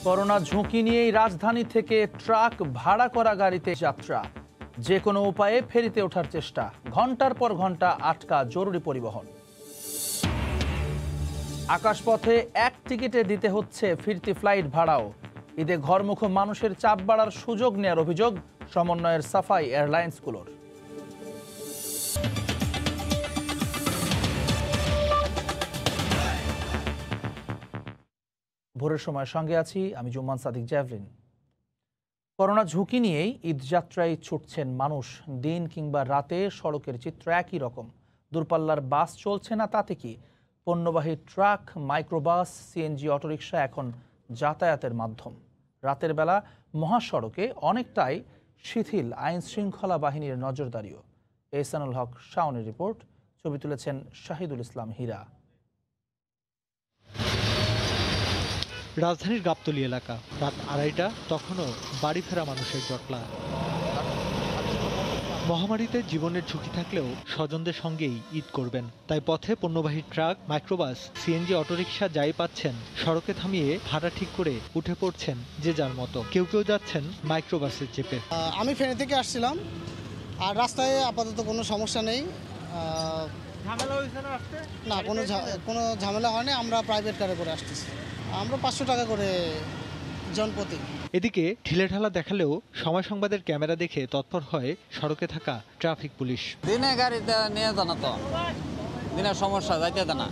Corona ঝুঁকি নিয়েই রাজধানী থেকে ট্রাক ভাড়া করা গাড়িতে যাত্রা, যে কোনো উপায়ে ফেরিতে ওঠার চেষ্টা, ঘন্টার পর ঘন্টা আটকা জরুরি পরিবহন। আকাশপথে এক টিকিটে দিতে হচ্ছে ফিরতি ফ্লাইট ভাড়াও। ঈদে ঘরমুখো মানুষের চাপ বাড়ার সুযোগ নেয়ার অভিযোগ সমন্বয়ের সাফাই এয়ারলাইন্সগুলোর। ভোরের সময় সঙ্গে আছি আমি জুম্মান সাদিক জ্যাভলিন। করোনা ঝুঁকি নিয়েই ঈদযাত্রায় ছুটছেন মানুষ। দিন কিংবা রাতে সড়কের চিত্র একই রকম। দূরপাল্লার বাস চলছে না তাতে কি, পণ্যবাহী ট্রাক, মাইক্রোবাস, সিএনজি, অটোরিকশা এখন যাতায়াতের মাধ্যম। রাতের বেলা মহাসড়কে অনেকটাই শিথিল আইন শৃঙ্খলা বাহিনীর নজরদারিও। এহসানুল হক শাওনের রিপোর্ট, ছবি তুলেছেন শাহিদুল ইসলাম হীরা। রাজধানীর গাবতলী এলাকা, রাত 2:30, তখনও বাড়ি ফেরা মানুষের জটলা। মহামারীতে জীবনের ঝুঁকি থাকলেও স্বজনদের সঙ্গেই ঈদ করবেন, তাই পথে পণ্যবাহী ট্রাক, মাইক্রোবাস, সিএনজি, অটোরিকশা যাই পাচ্ছেন সড়কে থামিয়ে ভাড়া ঠিক করে উঠে পড়ছেন যে যার মতো। কেউ কেউ যাচ্ছেন মাইক্রোবাসের চেপে। আমি ফেনী থেকে আসছিলাম, আর রাস্তায় আপাতত কোনো সমস্যা নেই। ঝামেলা হয়েছে না আসতে? না, কোনো ঝামেলা হয়নি। আমরা প্রাইভেট কারে করে আসতেছি। আমরা 500 টাকা করে জনপ্রতি। এদিকে ঢিলেঢালা দেখালেও সময় সংবাদের ক্যামেরা দেখে তৎপর হয় সড়কে থাকা ট্রাফিক পুলিশ। দিনে গাড়িতে নিয়ে যান তো, দিনের সমস্যা যাইতে দেয় না,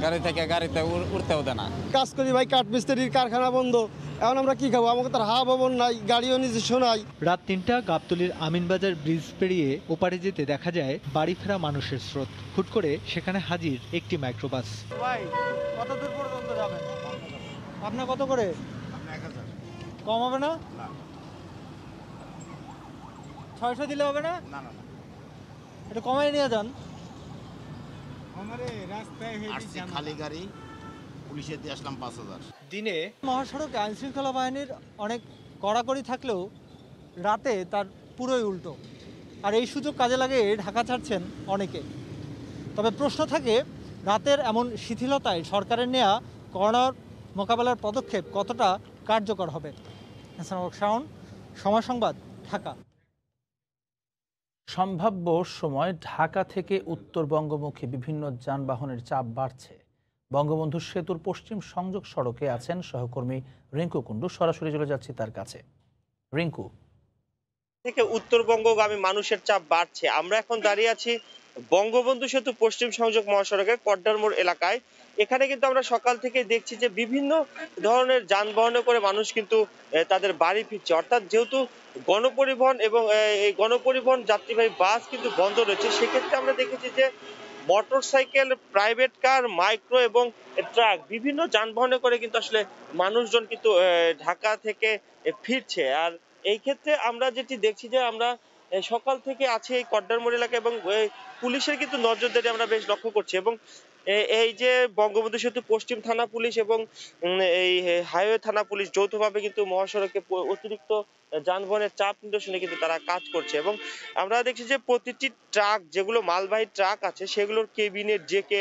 গাড়ি থেকে গাড়িতে উঠতেও দেয় না। কাজ করি ভাই, কাঠ মিস্ত্রির কারখানা বন্ধ, এখন আমরা কি খাবো? আমাকে তার হাওয়া ভবন নাই, গাড়িও নিজস্ব নাই। রাত 3টা গাবতলীর আমিনবাজার ব্রিজ পেরিয়ে ওপারে যেতে দেখা যায় বাড়ি ফেরা মানুষের স্রোত। হুট করে সেখানে হাজির একটি মাইক্রোবাস। ভাই কত দূর পর্যন্ত যাবেন? আপনার কত করে? কম হবে না? 600 দিলে হবে না? না না, এটা কমাই নিয়ে যান। আমারে রাস্তায় খালি গাড়ি, পুলিশে দিয়ে আসলাম 5000। দিনে মহাসড়কে আইন শৃঙ্খলা বাহিনীর অনেক কড়াকড়ি থাকলেও রাতে তার পুরোই উল্টো। আর এই সুযোগ কাজে লাগে ঢাকা ছাড়ছেন অনেকে। তবে প্রশ্ন থাকে, রাতের এমন শিথিলতায় সরকারের নেওয়া করোনার মোকাবেলার পদক্ষেপ কতটা কার্যকর হবে। শাওন, সময় সংবাদ, ঢাকা। সম্ভাব্য সময় ঢাকা থেকে উত্তর বঙ্গমুখী বিভিন্ন যানবাহনের চাপ বাড়ছে। বঙ্গবন্ধু সেতুর পশ্চিম সংযোগ সড়কে আছেন সহকর্মী রিঙ্কু কুণ্ডু। সরাসরি চলে যাচ্ছি তার কাছে। রিঙ্কু, থেকে উত্তরবঙ্গগামী মানুষের চাপ বাড়ছে। আমরা এখন দাঁড়িয়ে আছি বঙ্গবন্ধু সেতু পশ্চিম সংযোগ মহাসড়কের কড্ডার মোড় এলাকায়। এখানে কিন্তু আমরা সকাল থেকে দেখছি যে বিভিন্ন ধরনের যানবাহনে করে মানুষ কিন্তু তাদের বাড়ি ফিরছে। অর্থাৎ যেহেতু গণপরিবহন এবং এই গণপরিবহন যাত্রীবাহী বাস কিন্তু বন্ধ রয়েছে, সেক্ষেত্রে আমরা দেখেছি যে মোটরসাইকেল, প্রাইভেট কার, মাইক্রো এবং ট্রাক, বিভিন্ন যানবাহনে করে কিন্তু আসলে মানুষজন কিন্তু ঢাকা থেকে ফিরছে। আর এই ক্ষেত্রে আমরা যেটি দেখছি যে আমরা সকাল থেকে আছি এই কড্ডার মোড় এলাকা এবং পুলিশের কিন্তু নজরদারি আমরা বেশ লক্ষ্য করছি। এবং এই যে বঙ্গবন্ধু সেতু পশ্চিম থানা পুলিশ এবং এই হাইওয়ে থানা পুলিশ যৌথভাবে কিন্তু মহাসড়কে অতিরিক্ত যানবাহনের চাপ নিরসনে কিন্তু তারা কাজ করছে। এবং আমরা দেখছি যে প্রতিটি ট্রাক, যেগুলো মালবাহী ট্রাক আছে, সেগুলোর কেবিনের জেকে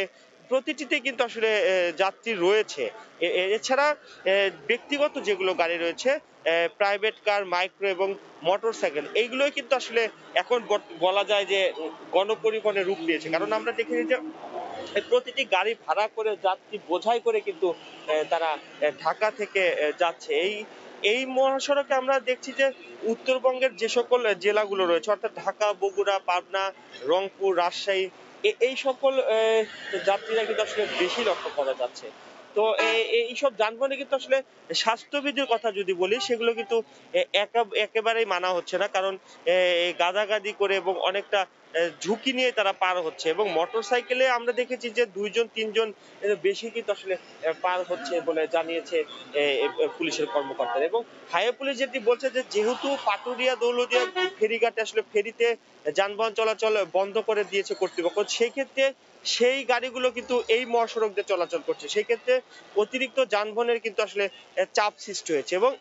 প্রতিটিতে কিন্তু আসলে যাত্রী রয়েছে। এছাড়া ব্যক্তিগত যেগুলো গাড়ি রয়েছে, প্রাইভেট কার, মাইক্রো এবং মোটরসাইকেল, এইগুলোই কিন্তু আসলে এখন বলা যায় যে গণপরিবহনের রূপ নিয়েছে। কারণ আমরা দেখেছি যে প্রতিটি গাড়ি ভাড়া করে যাত্রী বোঝাই করে কিন্তু তারা ঢাকা থেকে যাচ্ছে। এই মহাসড়কে আমরা দেখছি যে উত্তরবঙ্গের যে সকল জেলাগুলো রয়েছে, অর্থাৎ ঢাকা, বগুড়া, পাবনা, রংপুর, রাজশাহী, এই সকল যাত্রীরা কিন্তু আসলে বেশি লক্ষ্য করা যাচ্ছে। তো এইসব যানবাহনে কিন্তু আসলে স্বাস্থ্যবিধির কথা যদি বলি, সেগুলো কিন্তু একেবারেই মানা হচ্ছে না। কারণ গাদাগাদি করে এবং অনেকটা ঝুঁকি নিয়ে তারা পার হচ্ছে। এবং মোটরসাইকেলে আমরা দেখেছি যে 2-3 জন বেশি কিন্তু আসলে পার হচ্ছে বলে জানিয়েছে পুলিশের কর্মকর্তারা। এবং হাইওয়ে পুলিশ যেটি বলছে যে যেহেতু পাটুরিয়া, দৌলতদিয়া ফেরিঘাটে আসলে ফেরিতে যানবাহন চলাচল বন্ধ করে দিয়েছে কর্তৃপক্ষ, সেই ক্ষেত্রে সেই গাড়িগুলো কিন্তু এই মহাসড়ক দিয়ে চলাচল করছে। সেই ক্ষেত্রে অতিরিক্ত যানবাহনের কিন্তু আসলে চাপ সৃষ্টি হয়েছে। এবং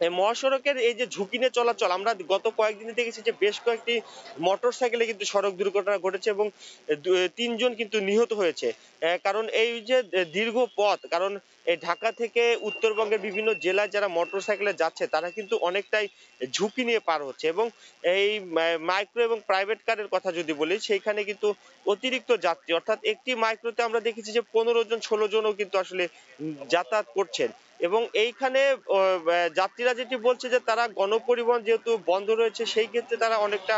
এই মহাসড়কের এই যে ঝুঁকি নিয়ে চলাচল, আমরা গত কয়েকদিনে দেখেছি যে বেশ কয়েকটি মোটরসাইকেলে কিন্তু সড়ক দুর্ঘটনা ঘটেছে এবং 3 জন কিন্তু নিহত হয়েছে। কারণ এই যে দীর্ঘ পথ, কারণ এই ঢাকা থেকে উত্তরবঙ্গের বিভিন্ন জেলায় যারা মোটরসাইকেলে যাচ্ছে তারা কিন্তু অনেকটাই ঝুঁকি নিয়ে পার হচ্ছে এবং এই মাইক্রো এবং প্রাইভেট কারের কথা যদি বলি, সেইখানে কিন্তু অতিরিক্ত যাত্রী, অর্থাৎ একটি মাইক্রোতে আমরা দেখেছি যে 15 জন 16 জনও কিন্তু আসলে যাতায়াত করছেন এবং এইখানে যাত্রীরা যেটি বলছে যে তারা গণপরিবহন যেহেতু বন্ধ রয়েছে সেই ক্ষেত্রে তারা অনেকটা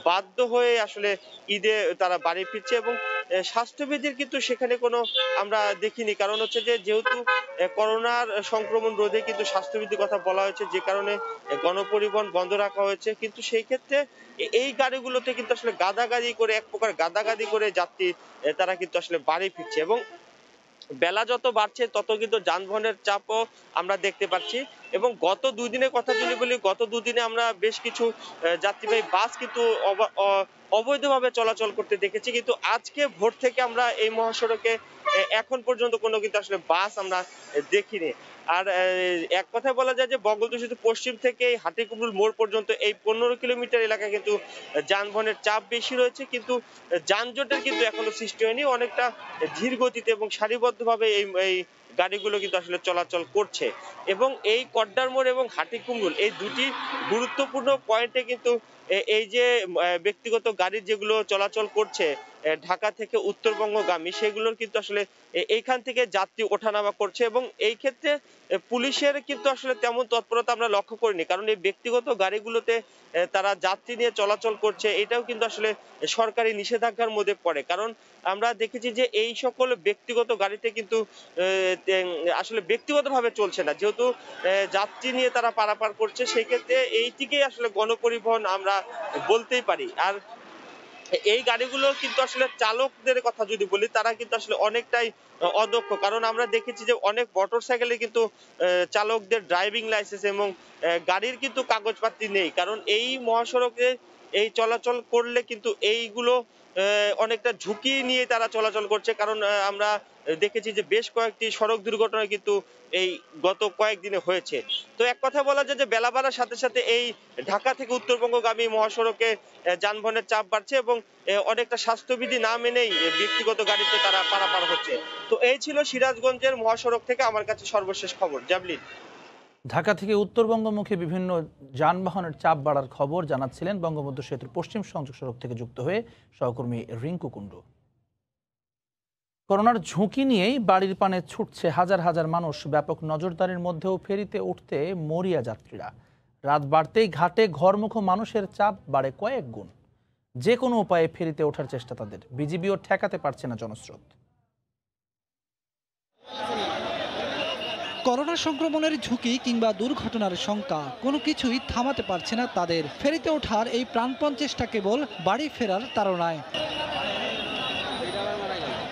বাধ্য হয়ে আসলে ঈদে তারা বাড়ি ফিরছে এবং স্বাস্থ্যবিধির কিন্তু সেখানে কোনো আমরা দেখিনি। কারণ হচ্ছে যে যেহেতু করোনার সংক্রমণ রোধে কিন্তু স্বাস্থ্যবিধির কথা বলা হয়েছে, যে কারণে গণপরিবহন বন্ধ রাখা হয়েছে। কিন্তু সেই ক্ষেত্রে এই গাড়িগুলোতে কিন্তু আসলে গাদাগাদি করে, এক প্রকার গাদাগাদি করে যাত্রী তারা কিন্তু আসলে বাড়ি ফিরছে এবং বেলা যত বাড়ছে তত কিন্তু যানবাহনের চাপও আমরা দেখতে পাচ্ছি এবং গত 2 দিনের কথা যদি বলি, গত 2 দিনে আমরা বেশ কিছু যাত্রীবাহী বাস কিন্তু অবৈধভাবে চলাচল করতে দেখেছি, কিন্তু আজকে ভোর থেকে আমরা এই মহাসড়কে এখন পর্যন্ত কোনো কিন্তু আসলে বাস আমরা দেখিনি। আর এক কথায় বলা যায় যে বঙ্গবন্ধু সেতু পশ্চিম থেকে হাটিকুমরুল মোড় পর্যন্ত এই 15 কিলোমিটার এলাকায় কিন্তু যানবাহনের চাপ বেশি রয়েছে, কিন্তু যানজটের কিন্তু এখনো সৃষ্টি হয়নি। অনেকটা ধীর গতিতে এবং সারিবদ্ধভাবে এই গাড়িগুলো কিন্তু আসলে চলাচল করছে এবং এই কড্ডার মোড় এবং হাটিকুমরুল এই দুটি গুরুত্বপূর্ণ পয়েন্টে কিন্তু এই যে ব্যক্তিগত গাড়ি যেগুলো চলাচল করছে ঢাকা থেকে উত্তরবঙ্গগামী, সেগুলোর কিন্তু আসলে এইখান থেকে যাত্রী ওঠানামা করছে এবং এই ক্ষেত্রে পুলিশের কিন্তু আসলে তেমন তৎপরতা আমরা লক্ষ্য করিনি। কারণ এই ব্যক্তিগত গাড়িগুলোতে তারা যাত্রী নিয়ে চলাচল করছে, এটাও কিন্তু আসলে সরকারি নিষেধাজ্ঞার মধ্যে পড়ে। কারণ আমরা দেখেছি যে এই সকল ব্যক্তিগত গাড়িতে কিন্তু আসলে ব্যক্তিগতভাবে চলছে না, যেহেতু যাত্রী নিয়ে তারা পারাপার করছে, সেই ক্ষেত্রে এইটিকেই আসলে গণপরিবহন আমরা বলতেই পারি। আর এই গাড়িগুলো কিন্তু আসলে চালকদের কথা যদি বলি, তারা কিন্তু আসলে অনেকটাই অদক্ষ। কারণ আমরা দেখেছি যে অনেক মোটরসাইকেলে কিন্তু চালকদের ড্রাইভিং লাইসেন্স এবং গাড়ির কিন্তু কাগজপত্র নেই। কারণ এই মহাসড়কে এই চলাচল করলে কিন্তু এইগুলো অনেকটা ঝুঁকি নিয়ে তারা চলাচল করছে। কারণ আমরা দেখেছি যে বেশ কয়েকটি সড়ক দুর্ঘটনা কিন্তু এই গত কয়েকদিনে হয়েছে। তো এক কথা বলা যায় যে বেলা বাড়ার সাথে সাথে এই ঢাকা থেকে উত্তরবঙ্গগামী মহাসড়কে যানবাহনের চাপ বাড়ছে এবং অনেকটা স্বাস্থ্যবিধি না মেনেই ব্যক্তিগত গাড়িতে তারা পারাপার হচ্ছে। তো এই ছিল সিরাজগঞ্জের মহাসড়ক থেকে আমার কাছে সর্বশেষ খবর। জাভলিন। ঢাকা থেকে উত্তরবঙ্গমুখী বিভিন্ন যানবাহনের চাপ বাড়ার খবর জানাচ্ছিলেন বঙ্গবন্ধু সেতুর পশ্চিম সংযোগ সড়ক থেকে যুক্ত হয়ে সহকর্মী রিঙ্কু কুণ্ডু। করোনার ঝুঁকি নিয়েই বাড়ির পানে ছুটছে হাজার হাজার মানুষ। ব্যাপক নজরদারির মধ্যেও ফেরিতে উঠতে মরিয়া যাত্রীরা। রাত বাড়তেই ঘাটে ঘরমুখো মানুষের চাপ বাড়ে কয়েক গুণ। যে কোনো উপায়ে ফেরিতে ওঠার চেষ্টা তাদের। বিজিবিও ঠেকাতে পারছে না জনস্রোত। করোনা সংক্রমণের ঝুঁকি কিংবা দুর্ঘটনার শঙ্কা কোনো কিছুই থামাতে পারছে না তাদের। ফেরিতে ওঠার এই প্রাণপণ চেষ্টা কেবল বাড়ি ফেরার তাড়নায়।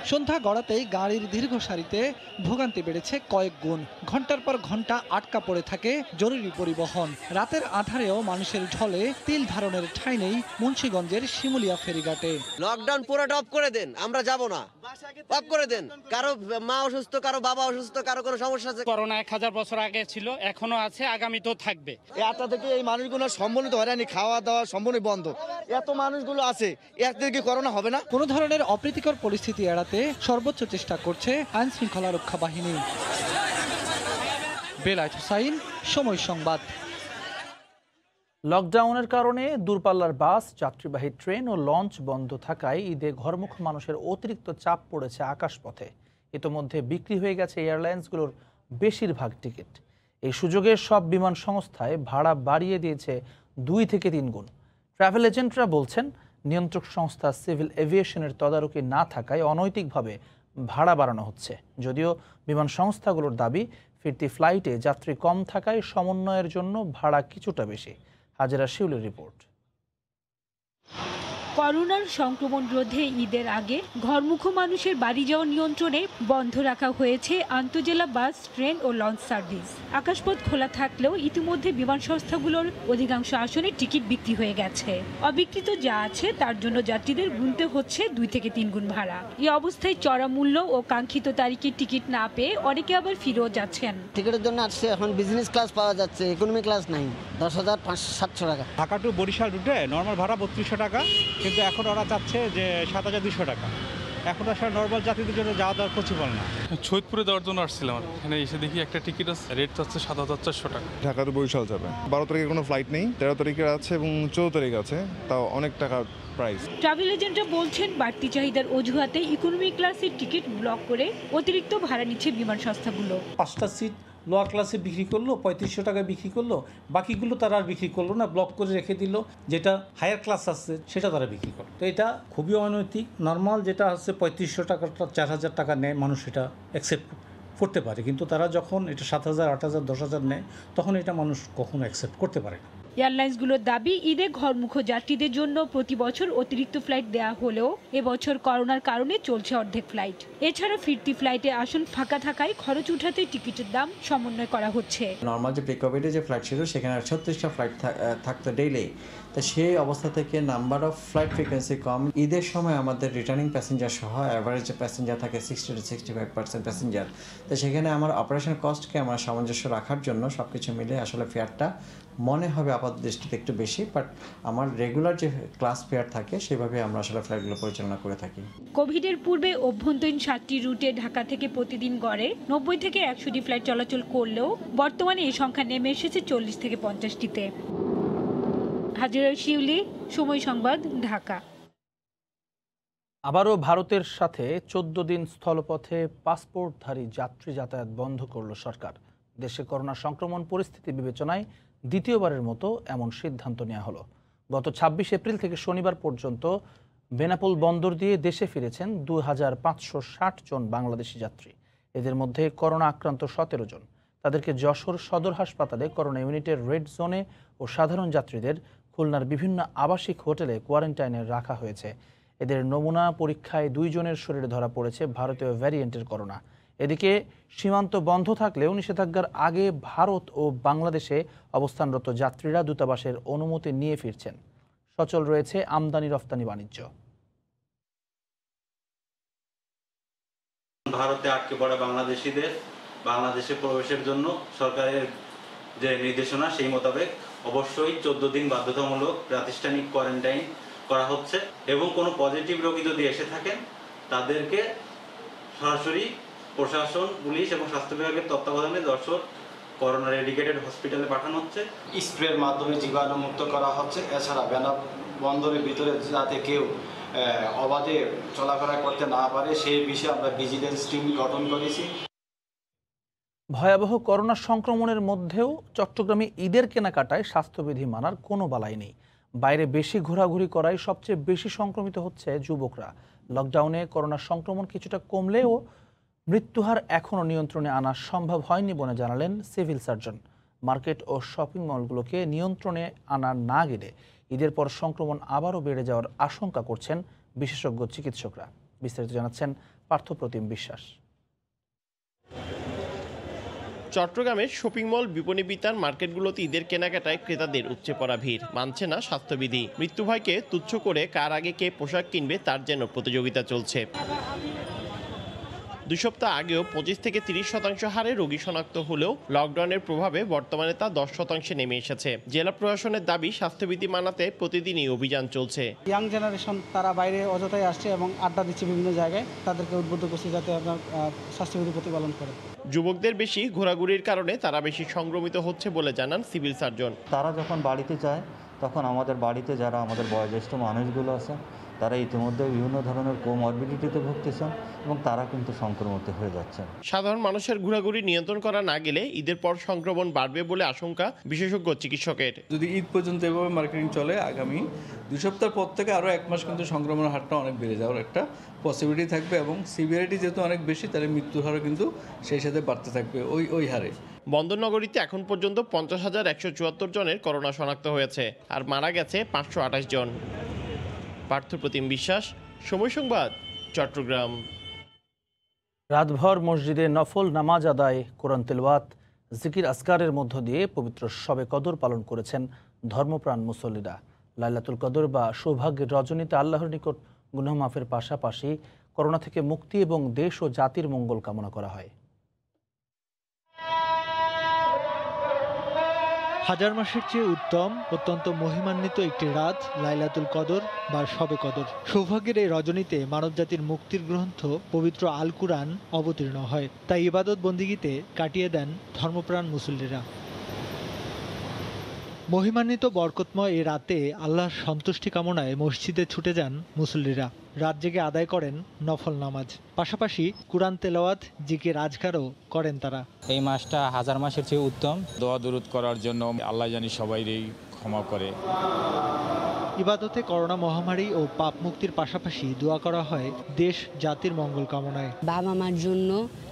সন্ধ্যা গড়াতেই গাড়ির দীর্ঘ সারিতে ভোগান্তি বেড়েছে কয়েক গুণ। ঘন্টার পর ঘন্টা আটকা পড়ে থাকে জরুরি পরিবহন। রাতের আধারেও মানুষের ঢলে তিল ধারণের ঠাঁই নেই মুন্সিগঞ্জের শিমুলিয়া ফেরিঘাটে। লকডাউন পুরোটা অফ করে দেন, আমরা যাব না, অফ করে দেন। কারো মা অসুস্থ, কারো বাবা অসুস্থ, কারো কোনো সমস্যা আছে। করোনা 1000 বছর আগে ছিল, এখনো আছে, আগামীতেও থাকবে। এটা থেকে এই মানুষগুলো সম্পূর্ণ হয়রানি, খাওয়া দাওয়া সম্পূর্ণ বন্ধ। এত মানুষগুলো আছে, এর থেকে করোনা হবে না। কোনো ধরনের অপ্রীতিকর পরিস্থিতি এড়াতে সর্বোচ্চ চেষ্টা করছে আইন শৃঙ্খলা রক্ষা বাহিনী। বেলায়েত হুসাইন, সময় সংবাদ। লকডাউনের কারণে দূরপাল্লার বাস, যাত্রীবাহী ট্রেন ও লঞ্চ বন্ধ থাকায় ঈদে ঘরমুখ মানুষের অতিরিক্ত চাপ পড়েছে আকাশপথে। ইতোমধ্যে বিক্রি হয়ে গেছে এয়ারলাইন্সগুলোর বেশিরভাগ টিকিট। এই সুযোগে সব বিমান সংস্থায় ভাড়া বাড়িয়ে দিয়েছে 2 থেকে 3 গুণ। ট্রাভেল এজেন্টরা বলছেন, নিয়ন্ত্রক সংস্থা সিভিল এভিয়েশনের তদারকি না থাকায় অনৈতিকভাবে ভাড়া বাড়ানো হচ্ছে। যদিও বিমান সংস্থাগুলোর দাবি, ফিরতি ফ্লাইটে যাত্রী কম থাকায় সমন্বয়ের জন্য ভাড়া কিছুটা বেশি। হাজেরা শিউলের রিপোর্ট। করোনার সংক্রমণ রোধে ঈদের আগে ঘরমুখো মানুষের বাড়ি যাওয়া নিয়ন্ত্রণে বন্ধ রাখা হয়েছে আন্তজেলা বাস, ট্রেন ও লঞ্চ সার্ভিস। আকাশপথ খোলা থাকলেও ইতিমধ্যে বিমান সংস্থাগুলোর অধিকাংশ আসনে টিকিট বিক্রি হয়ে গেছে। অবিক্রিত যা আছে তার জন্য যাত্রীদের গুনতে হচ্ছে 2 থেকে 3 গুণ ভাড়া। এই অবস্থায় চড়া মূল্য ও কাঙ্ক্ষিত তারিখে টিকিট না পেয়ে অনেকে আবার ফিরেও যাচ্ছেন। টিকিটের জন্য আসছে, এখন বিজনেস ক্লাস পাওয়া যাচ্ছে, ইকোনমি ক্লাস নাই। 10,700 টাকা। ঢাকা টু বরিশাল রুটে নর্মাল ভাড়া 3200 টাকা, কিন্তু এখন ওরা চাচ্ছে যে 7200 টাকা। এখন আসলে নর্মাল যাত্রীদের জন্য যাওয়া দেওয়ার পসিবল না। সৈয়দপুরে যাওয়ার জন্য আসছিলাম, এখানে এসে দেখি একটা টিকিট আছে, রেট চাচ্ছে 7400 টাকা। ঢাকা টু বরিশাল যাবে, 12 তারিখে কোনো ফ্লাইট নেই, 13 তারিখে আছে এবং 14 তারিখ আছে, তাও অনেক টাকা প্রাইস। ট্রাভেল এজেন্টরা বলছেন বাড়তি চাহিদার অজুহাতে ইকোনমি ক্লাসের টিকিট ব্লক করে অতিরিক্ত ভাড়া নিচ্ছে বিমান সংস্থাগুলো। 5টা সিট লোয়ার ক্লাসে বিক্রি করলো, 3500 টাকায় বিক্রি করলো, বাকিগুলো তারা আর বিক্রি করলো না, ব্লক করে রেখে দিল। যেটা হায়ার ক্লাস আছে সেটা তারা বিক্রি করলো। তো এটা খুবই অনৈতিক। নর্মাল যেটা হচ্ছে 3500 টাকাটা 4000 টাকা নেয়, মানুষ এটা অ্যাকসেপ্ট করতে পারে, কিন্তু তারা যখন এটা 7000, 8000, 10000 নেয়, তখন এটা মানুষ কখনো অ্যাকসেপ্ট করতে পারে না। এয়ারলাইন্সগুলোর দাবি, ঈদে ঘরমুখো যাত্রীদের জন্য প্রতি বছর অতিরিক্ত ফ্লাইট দেওয়া হলেও এবছর করোনার কারণে চলছে অর্ধেক ফ্লাইট। এছাড়া ফিরতি ফ্লাইটে আসন ফাঁকা থাকায় খরচ উঠাতে টিকিটের দাম সমন্বয় করা হচ্ছে। নর্মাল যে প্রি কোভিডে যে ফ্লাইট ছিল সেখানে 36টা ফ্লাইট থাকতো ডেইলি, তো সেই অবস্থা থেকে নাম্বার অফ ফ্লাইট ফ্রিকোয়েন্সি কম। ঈদের সময় আমাদের রিটার্নিং প্যাসেঞ্জার সহ অ্যাভারেজ প্যাসেঞ্জার থাকে 60 to 65% প্যাসেঞ্জার। তো সেখানে আমার অপারেশন কস্টকে আমরা সামঞ্জস্য রাখার জন্য সব কিছু মিলে আসলে ফেয়ারটা মনে হবে আপাত দৃষ্টিতে একটু বেশি, বাট আমার রেগুলার যে ক্লাস ফেয়ার থাকে সেভাবে আমরা আসলে ফ্লাইটগুলো পরিচালনা করে থাকি। কোভিডের পূর্বে অভ্যন্তরীণ 7টি রুটে ঢাকা থেকে প্রতিদিন গড়ে 90 থেকে 100টি ফ্লাইট চলাচল করলেও বর্তমানে এই সংখ্যা নেমে এসেছে 40 থেকে 50টিতে। হাজিরা শিউলি, সময় সংবাদ, ঢাকা। আবারও ভারতের সাথে 14 দিন স্থলপথে পাসপোর্টধারী যাত্রী যাতায়াত বন্ধ করল সরকার। দেশে করোনা সংক্রমণ পরিস্থিতি বিবেচনায় দ্বিতীয়বারের মতো এমন সিদ্ধান্ত নেওয়া হলো। গত 26 এপ্রিল থেকে শনিবার পর্যন্ত বেনাপোল বন্দর দিয়ে দেশে ফিরেছেন 2560 জন বাংলাদেশি যাত্রী। এদের মধ্যে করোনা আক্রান্ত 17 জন। তাদেরকে যশোর সদর হাসপাতালে করোনা ইউনিটের রেড জোনে ও সাধারণ যাত্রীদের খুলনার বিভিন্ন আবাসিক হোটেলে কোয়ারেন্টাইনে রাখা হয়েছে। এদের নমুনা পরীক্ষায় 2 জনের শরীরে ধরা পড়েছে ভারতীয় ভ্যারিয়েন্টের করোনা। এদিকে সীমান্ত বন্ধ থাকলেও নিষেধাজ্ঞার আগে ভারত ও বাংলাদেশে অবস্থানরত যাত্রীরা দূতাবাসের অনুমতি নিয়ে ফিরছেন। সচল রয়েছে আমদানি রফতানি বাণিজ্য। ভারতে আটকে পড়া বাংলাদেশিদের বাংলাদেশে প্রবেশের জন্য সরকারের যে নির্দেশনা সেই মোতাবেক অবশ্যই 14 দিন বাধ্যতামূলক প্রাতিষ্ঠানিক কোয়ারেন্টাইন করা হচ্ছে এবং কোনো পজিটিভ রোগী যদি এসে থাকেন তাদেরকে সরাসরি প্রশাসন, পুলিশ এবং স্বাস্থ্য বিভাগের তত্ত্বাবধানে যশোর করোনা ডেডিকেটেড হসপিটালে পাঠানো হচ্ছে। স্প্রের মাধ্যমে জীবাণুমুক্ত করা হচ্ছে। এছাড়া বেনাপ বন্দরের ভিতরে যাতে কেউ অবাধে চলাফেরা করতে না পারে সেই বিষয়ে আমরা ভিজিলেন্স টিম গঠন করেছি। ভয়াবহ করোনা সংক্রমণের মধ্যেও চট্টগ্রামে ঈদের কেনাকাটায় স্বাস্থ্যবিধি মানার কোনো বালাই নেই। বাইরে বেশি ঘোরাঘুরি করায় সবচেয়ে বেশি সংক্রমিত হচ্ছে যুবকরা। লকডাউনে করোনা সংক্রমণ কিছুটা কমলেও মৃত্যুহার এখনও নিয়ন্ত্রণে আনা সম্ভব হয়নি বলে জানালেন সিভিল সার্জন। মার্কেট ও শপিং মলগুলোকে নিয়ন্ত্রণে আনা না গেলে ঈদের পর সংক্রমণ আবারও বেড়ে যাওয়ার আশঙ্কা করছেন বিশেষজ্ঞ চিকিৎসকরা। বিস্তারিত জানাচ্ছেন পার্থপ্রতিম বিশ্বাস। চট্টগ্রামের শপিং মল, বিপণী বিতান, মার্কেটগুলোতে ঈদের কেনাকাটায় ক্রেতাদের উপচে পড়া ভিড়। মানছে না স্বাস্থ্যবিধি। মৃত্যুভয়কে তুচ্ছ করে কার আগে কে পোশাক কিনবে তার যেন প্রতিযোগিতা চলছে। 2 সপ্তাহ আগেও 25 থেকে 30% হারে রোগী শনাক্ত হলেও লকডাউনের প্রভাবে বর্তমানে তা 10% নেমে এসেছে। জেলা প্রশাসনের দাবি স্বাস্থ্যবিধি মানাতে প্রতিদিনই অভিযান চলছে। ইয়াং জেনারেশন তারা বাইরে অযথাই আসছে এবং আড্ডা দিচ্ছে বিভিন্ন জায়গায়, তাদেরকে উদ্বুদ্ধ করছে যাতে আপনার স্বাস্থ্যবিধি প্রতিপালন করে। যুবকদের বেশি ঘোরাঘুরির কারণে তারা বেশি সংক্রমিত হচ্ছে বলে জানান সিভিল সার্জন। তারা যখন বাড়িতে যায় তখন আমাদের বাড়িতে যারা আমাদের বয়োজ্যেষ্ঠ মানুষগুলো আছে তারা ইতিমধ্যে বিভিন্ন ধরনের কোমরবিডিটিতে ভুগতেছেন এবং তারা কিন্তু সংক্রমিত হয়ে যাচ্ছেন। সাধারণ মানুষের ঘোরাঘুরি নিয়ন্ত্রণ করা না গেলে ঈদের পর সংক্রমণ বাড়বে বলে আশঙ্কা বিশেষজ্ঞ চিকিৎসকের। যদি ঈদ পর্যন্ত এভাবে মার্কেটিং চলে, আগামী 2 সপ্তাহ পর থেকে আরও 1 মাস কিন্তু সংক্রমণের হারটা অনেক বেড়ে যাওয়ার একটা পসিবিলিটি থাকবে এবং সিভিয়ারিটি যেহেতু অনেক বেশি, তাহলে মৃত্যুর হারও কিন্তু সেই সাথে বাড়তে থাকবে ওই হারে। বন্দরনগরীতে এখন পর্যন্ত 50,174 জনের করোনা শনাক্ত হয়েছে আর মারা গেছে 528 জন। পার্থপ্রতিম বিশ্বাস, সময় সংবাদ, চট্টগ্রাম। রাতভর মসজিদে নফল নামাজ আদায়, কোরআন তেলাওয়াত, জিকির আসকারের মধ্য দিয়ে পবিত্র শবে কদর পালন করেছেন ধর্মপ্রাণ মুসল্লিরা। লাইলাতুল কদর বা সৌভাগ্যের রজনীতে আল্লাহর নিকট গুনাহ মাফের পাশাপাশি করোনা থেকে মুক্তি এবং দেশ ও জাতির মঙ্গল কামনা করা হয়। হাজার মাসের চেয়ে উত্তম, অত্যন্ত মহিমান্বিত একটি রাত লাইলাতুল কদর বা শবে কদর। সৌভাগ্যের এই রজনীতে মানবজাতির মুক্তির গ্রন্থ পবিত্র আল কুরআন অবতীর্ণ হয়। তাই ইবাদত বন্দিগিতে কাটিয়ে দেন ধর্মপ্রাণ মুসল্লিরা। মহিমান্বিত বরকতময় এই রাতে আল্লাহর সন্তুষ্টি কামনায় মসজিদে ছুটে যান মুসল্লিরা। রাত জেগে আদায় করেন নফল নামাজ, পাশাপাশি কুরআন তেলাওয়াত, জিকির আজকারও করেন তারা। এই মাসটা হাজার মাসের চেয়ে উত্তম। দোয়া দুরূদ করার জন্য আল্লাহ জানি সবাইরই ক্ষমা করে। ইবাদতে করোনা মহামারী ও পাপ মুক্তির পাশাপাশি দোয়া করা হয় দেশ জাতির মঙ্গল কামনায়। বাবা মার জন্য,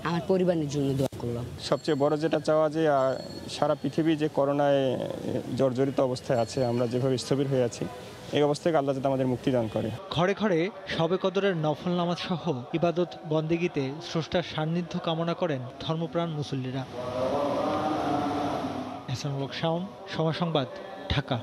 আমার পরিবারের জন্য দোয়া করলাম। সবচেয়ে বড় যেটা চাওয়া যে সারা পৃথিবী যে করোনায় জর্জরিত অবস্থায় আছে, আমরা যেভাবে স্থবির হয়ে আছি, এই অবস্থা থেকে আল্লাহ যাতে আমাদের মুক্তি দান করে। ঘরে ঘরে শবে কদরের নফল নামাজ সহ ইবাদত বন্দেগীতে স্রষ্টার সান্নিধ্য কামনা করেন ধর্মপ্রাণ মুসল্লিরা। এহসানুল হক শাওন, সময় সংবাদ, ঢাকা।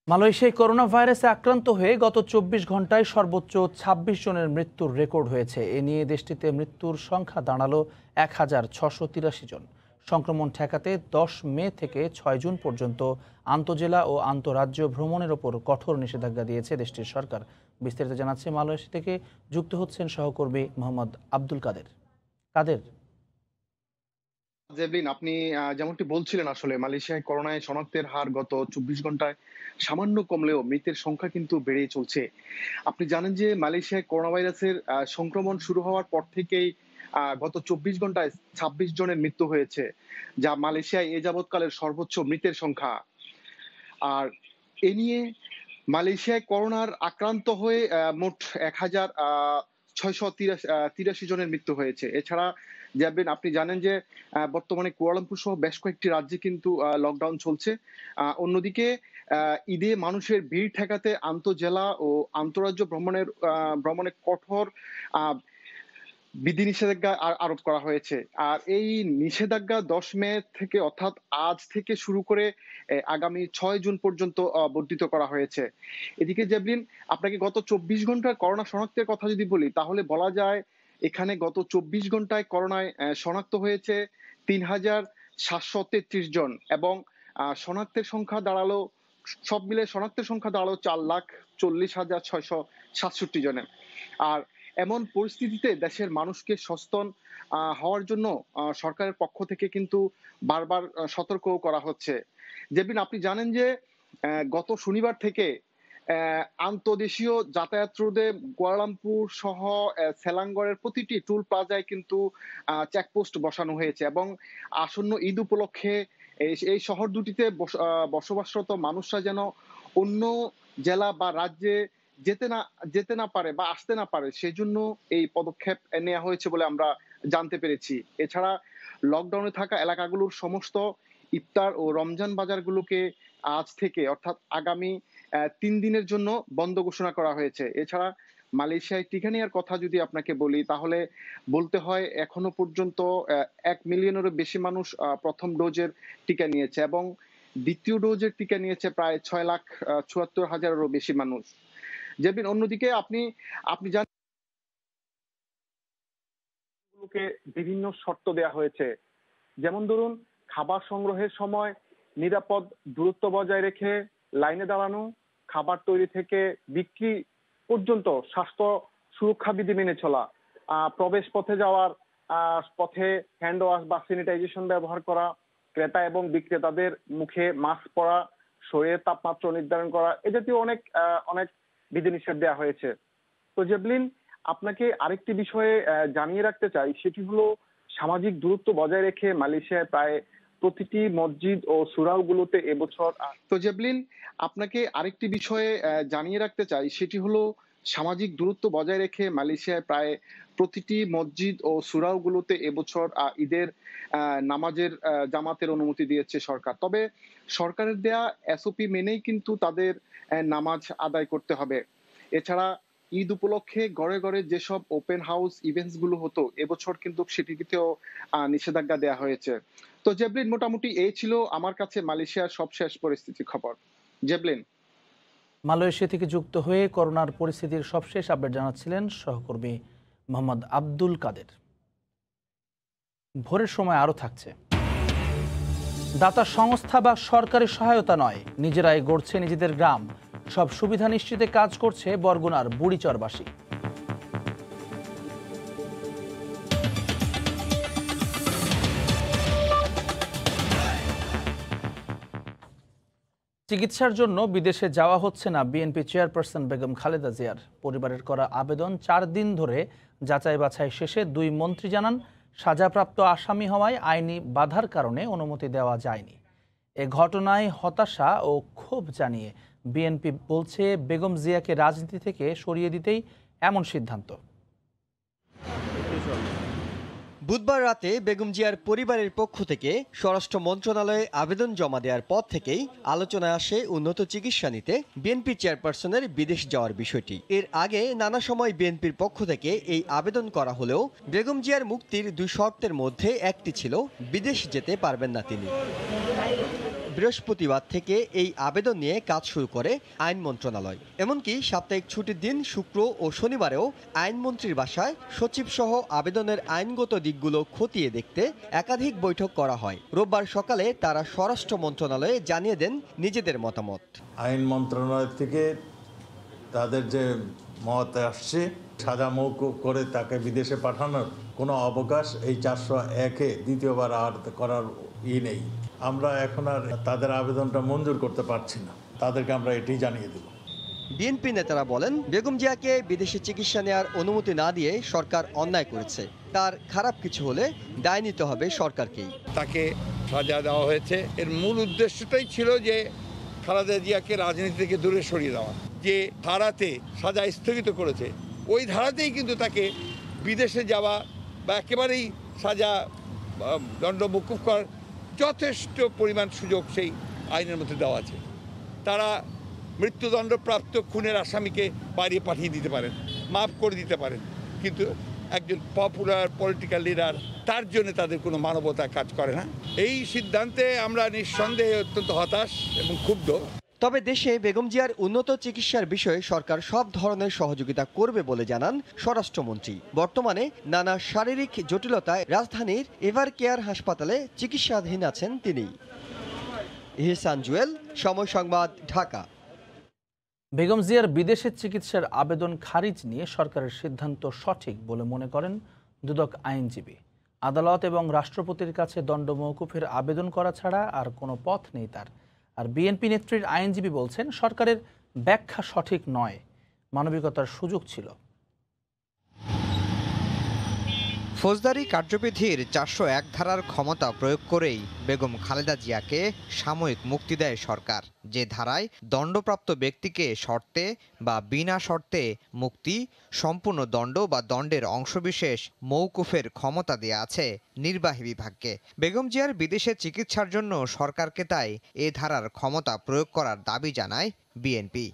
মালয়েশিয়ায় করোনা ভাইরাসে আক্রান্ত হয়ে গত 24 ঘন্টায় সর্বোচ্চ 26 জনের মৃত্যুর রেকর্ড হয়েছে। এ নিয়ে দেশটিতে মৃত্যুর সংখ্যা দাঁড়ালো 1683 জন। সংক্রমণ ঠেকাতে 10 মে থেকে 6 জুন পর্যন্ত আন্তজেলা ও আন্তঃরাজ্য ভ্রমণের ওপর কঠোর নিষেধাজ্ঞা দিয়েছে দেশটির সরকার। বিস্তারিত জানাচ্ছে মালয়েশিয়া থেকে যুক্ত হচ্ছেন সহকর্মী মোহাম্মদ আব্দুল কাদের। জেবলিন, আপনি যেমনটি বলছিলেন, আসলে মালয়েশিয়ায় করোনায় শনাক্তের হার গত 24 ঘন্টায় সামান্য কমলেও মৃতের সংখ্যা কিন্তু বেড়েই চলছে। আপনি জানেন যে মালয়েশিয়ায় করোনা ভাইরাসের সংক্রমণ শুরু হওয়ার পর থেকেই গত 24 ঘন্টায় 26 জনের মৃত্যু হয়েছে, যা মালয়েশিয়ায় এ যাবৎকালের সর্বোচ্চ মৃতের সংখ্যা। আর এ নিয়ে মালয়েশিয়ায় করোনার আক্রান্ত হয়ে মোট 1683 জনের মৃত্যু হয়েছে। এছাড়া যাবেন, আপনি জানেন যে বর্তমানে কুয়ালালামপুর সহ বেশ কয়েকটি রাজ্যে কিন্তু লকডাউন চলছে। অন্যদিকে ঈদে মানুষের ভিড় ঠেকাতে আন্তঃজেলা ও আন্তঃরাজ্য ভ্রমণে কঠোর বিধিনিষেধাজ্ঞা আরোপ করা হয়েছে। আর এই নিষেধাজ্ঞা 10 মে থেকে, অর্থাৎ আজ থেকে শুরু করে আগামী 6 জুন পর্যন্ত বর্ধিত করা হয়েছে। এদিকে জেবলিন, আপনাকে গত 24 ঘন্টার করোনা শনাক্তের কথা যদি বলি, তাহলে বলা যায় এখানে গত 24 ঘন্টায় করোনায় শনাক্ত হয়েছে 3733 জন এবং শনাক্তের সংখ্যা দাঁড়ালো, সব মিলে শনাক্তের সংখ্যা দাঁড়ালো 4,40,667 জনের। আর এমন পরিস্থিতিতে দেশের মানুষকে সচেতন হওয়ার জন্য সরকারের পক্ষ থেকে কিন্তু বারবার সতর্ক করা হচ্ছে। যেদিন আপনি জানেন যে গত শনিবার থেকে আন্তদেশীয় যাতায়াত রোধে কুয়ালালামপুর সহ সেলাঙ্গরের প্রতিটি টুল প্লাজায় কিন্তু চেকপোস্ট বসানো হয়েছে এবং আসন্ন ঈদ উপলক্ষে এই শহর দুটিতে বসবাসরত মানুষরা যেন অন্য জেলা বা রাজ্যে যেতে না পারে বা আসতে না পারে, সেজন্য এই পদক্ষেপ নেওয়া হয়েছে বলে আমরা জানতে পেরেছি। এছাড়া লকডাউনে থাকা এলাকাগুলোর সমস্ত ইফতার ও রমজান বাজারগুলোকে আজ থেকে, অর্থাৎ আগামী 3 দিনের জন্য বন্ধ ঘোষণা করা হয়েছে। এছাড়া মালয়েশিয়ায় টিকা নেওয়ার কথা যদি আপনাকে বলি, তাহলে বলতে হয় এখনো পর্যন্ত 1 মিলিয়নেরও বেশি মানুষ প্রথম ডোজের টিকা নিয়েছে এবং দ্বিতীয় ডোজের টিকা নিয়েছে প্রায় 6,74,000-এরও বেশি মানুষ। যেদিন অন্যদিকে আপনি জানেন বিভিন্ন শর্ত দেয়া হয়েছে, যেমন ধরুন খাবার সংগ্রহের সময় নিরাপদ দূরত্ব বজায় রেখে লাইনে দাঁড়ানো, খাবার তৈরি থেকে বিক্রি পর্যন্ত স্বাস্থ্য সুরক্ষা বিধি মেনে চলা, প্রবেশ পথে যাওয়ার পথে হ্যান্ড ওয়াশ বা স্যানিটাইজেশন ব্যবহার করা, ক্রেতা এবং বিক্রেতাদের মুখে মাস্ক পরা, শরীরের তাপমাত্রা নির্ধারণ করা, এ জাতীয় অনেক বিধিনিষেধ দেওয়া হয়েছে। তো জেবলিন, আপনাকে আরেকটি বিষয়ে জানিয়ে রাখতে চাই, সেটি হলো সামাজিক দূরত্ব বজায় রেখে মালয়েশিয়ায় প্রায় প্রতিটি মসজিদ ও সুরাউগুলোতে এবছর। তো জেবলিন, আপনাকে আরেকটি বিষয়ে জানিয়ে রাখতে চাই, সেটি হলো সামাজিক দূরত্ব বজায় রেখে মালয়েশিয়ায় প্রায় প্রতিটি মসজিদ ও সুরাওগুলোতে এবছর ঈদের নামাজের জামাতের অনুমতি দিয়েছে সরকার। তবে সরকারের দেয়া এসওপি মেনেই কিন্তু তাদের নামাজ আদায় করতে হবে। এছাড়া ঈদ উপলক্ষে ঘরে ঘরে যেসব ওপেন হাউস ইভেন্টস গুলো হতো এবছর কিন্তু সেটিতেও নিষেধাজ্ঞা দেওয়া হয়েছে। তো জেবলিন, মোটামুটি এই ছিল আমার কাছে মালয়েশিয়ার সবশেষ পরিস্থিতির খবর। জেবলিন। মালয়েশিয়া থেকে যুক্ত হয়ে করোনার পরিস্থিতির সবশেষ আপডেট জানাচ্ছিলেন সহকর্মী মোহাম্মদ আব্দুল কাদের। ভোরের সময় আরও থাকছে। দাতা সংস্থা বা সরকারি সহায়তা নয়, নিজেরাই গড়ছে নিজেদের গ্রাম। সব সুবিধা নিশ্চিতে কাজ করছে বরগুনার বুড়িচরবাসী। চিকিৎসার জন্য বিদেশে যাওয়া হচ্ছে না বিএনপি চেয়ারপারসন বেগম খালেদা জিয়ার। পরিবারের করা আবেদন 4 দিন ধরে যাচাই বাছাই শেষে 2 মন্ত্রী জানান সাজাপ্রাপ্ত আসামি হওয়ায় আইনি বাধার কারণে অনুমতি দেওয়া যায়নি। এ ঘটনায় হতাশা ও ক্ষোভ জানিয়ে বিএনপি বলছে বেগম জিয়াকে রাজনীতি থেকে সরিয়ে দিতেই এমন সিদ্ধান্ত। বুধবার রাতে বেগম জিয়ার পরিবারের পক্ষ থেকে স্বরাষ্ট্র মন্ত্রণালয়ে আবেদন জমা দেওয়ার পর থেকেই আলোচনায় আসে উন্নত চিকিৎসা নিতে বিএনপি চেয়ারপারসনের বিদেশ যাওয়ার বিষয়টি। এর আগে নানা সময় বিএনপির পক্ষ থেকে এই আবেদন করা হলেও বেগম জিয়ার মুক্তির 2 শর্তের মধ্যে একটি ছিল বিদেশ যেতে পারবেন না তিনি। বৃহস্পতিবার থেকে এই আবেদন নিয়ে কাজ শুরু করে আইন মন্ত্রণালয়। এমনকি সাপ্তাহিক ছুটির দিন শুক্র ও শনিবারেও আইনমন্ত্রীর বাসায় সচিব সহ আবেদনের আইনগত দিকগুলো খতিয়ে দেখতে একাধিক বৈঠক করা হয়। রোববার সকালে তারা স্বরাষ্ট্র মন্ত্রণালয়ে জানিয়ে দেন নিজেদের মতামত। আইন মন্ত্রণালয় থেকে তাদের যে মত আসছে সাজা মওকুফ করে তাকে বিদেশে পাঠানোর কোনো অবকাশ এই 401-এ দ্বিতীয়বার আর করার নেই। আমরা এখন আর তাদের আবেদনটা মঞ্জুর করতে পারছি না, তাদেরকে আমরা এটি জানিয়ে দেব। বিএনপি নেতারা বলেন বেগম জিয়াকে বিদেশে চিকিৎসা নেওয়ার অনুমতি না দিয়ে সরকার অন্যায় করেছে। তার খারাপ কিছু হলে দায় নিতে হবে সরকারকেই। তাকে সাজা দেওয়া হয়েছে, এর মূল উদ্দেশ্যটাই ছিল যে খালেদা জিয়াকে রাজনীতি থেকে দূরে সরিয়ে দেওয়া। যে ধারাতে সাজা স্থগিত করেছে ওই ধারাতেই কিন্তু তাকে বিদেশে যাওয়া বা একেবারেই সাজা দণ্ড মওকুফ করার যথেষ্ট পরিমাণ সুযোগ সেই আইনের মধ্যে দেওয়া আছে। তারা মৃত্যুদণ্ডপ্রাপ্ত খুনের আসামিকে বাইরে পাঠিয়ে দিতে পারেন, মাফ করে দিতে পারেন, কিন্তু একজন পপুলার পলিটিক্যাল লিডার তার জন্য তাদের কোনো মানবতা কাজ করে না। এই সিদ্ধান্তে আমরা নিঃসন্দেহে অত্যন্ত হতাশ এবং ক্ষুব্ধ। তবে দেশে বেগম জিয়ার উন্নত চিকিৎসার বিষয়ে সরকার সব ধরনের সহযোগিতা করবে বলে জানান স্বরাষ্ট্রমন্ত্রী। বর্তমানে নানা শারীরিক জটিলতায় রাজধানীর এভার কেয়ার হাসপাতালে চিকিৎসাধীন আছেন তিনি। ইহসান জুয়েল, সময় সংবাদ, ঢাকা। বেগম জিয়ার বিদেশে চিকিৎসার আবেদন খারিজ নিয়ে সরকারের সিদ্ধান্ত সঠিক বলে মনে করেন দুদক আইনজীবী। আদালত এবং রাষ্ট্রপতির কাছে দণ্ড মওকুফের আবেদন করা ছাড়া আর কোনো পথ নেই তার। আর বিএনপি নেত্রীর আইনজীবী বলছেন সরকারের ব্যাখ্যা সঠিক নয়, মানবিকতার সুযোগ ছিল। ফৌজদারি কার্যবিধির 401 ধারার ক্ষমতা প্রয়োগ করেই বেগম খালেদা জিয়াকে সাময়িক মুক্তি দেয় সরকার। যে ধারায় দণ্ডপ্রাপ্ত ব্যক্তিকে শর্তে বা বিনা শর্তে মুক্তি, সম্পূর্ণ দণ্ড বা দণ্ডের অংশবিশেষ মওকুফের ক্ষমতা দেয়া আছে নির্বাহী বিভাগকে। বেগম জিয়ার বিদেশে চিকিৎসার জন্য সরকারকে তাই এ ধারার ক্ষমতা প্রয়োগ করার দাবি জানায় বিএনপি।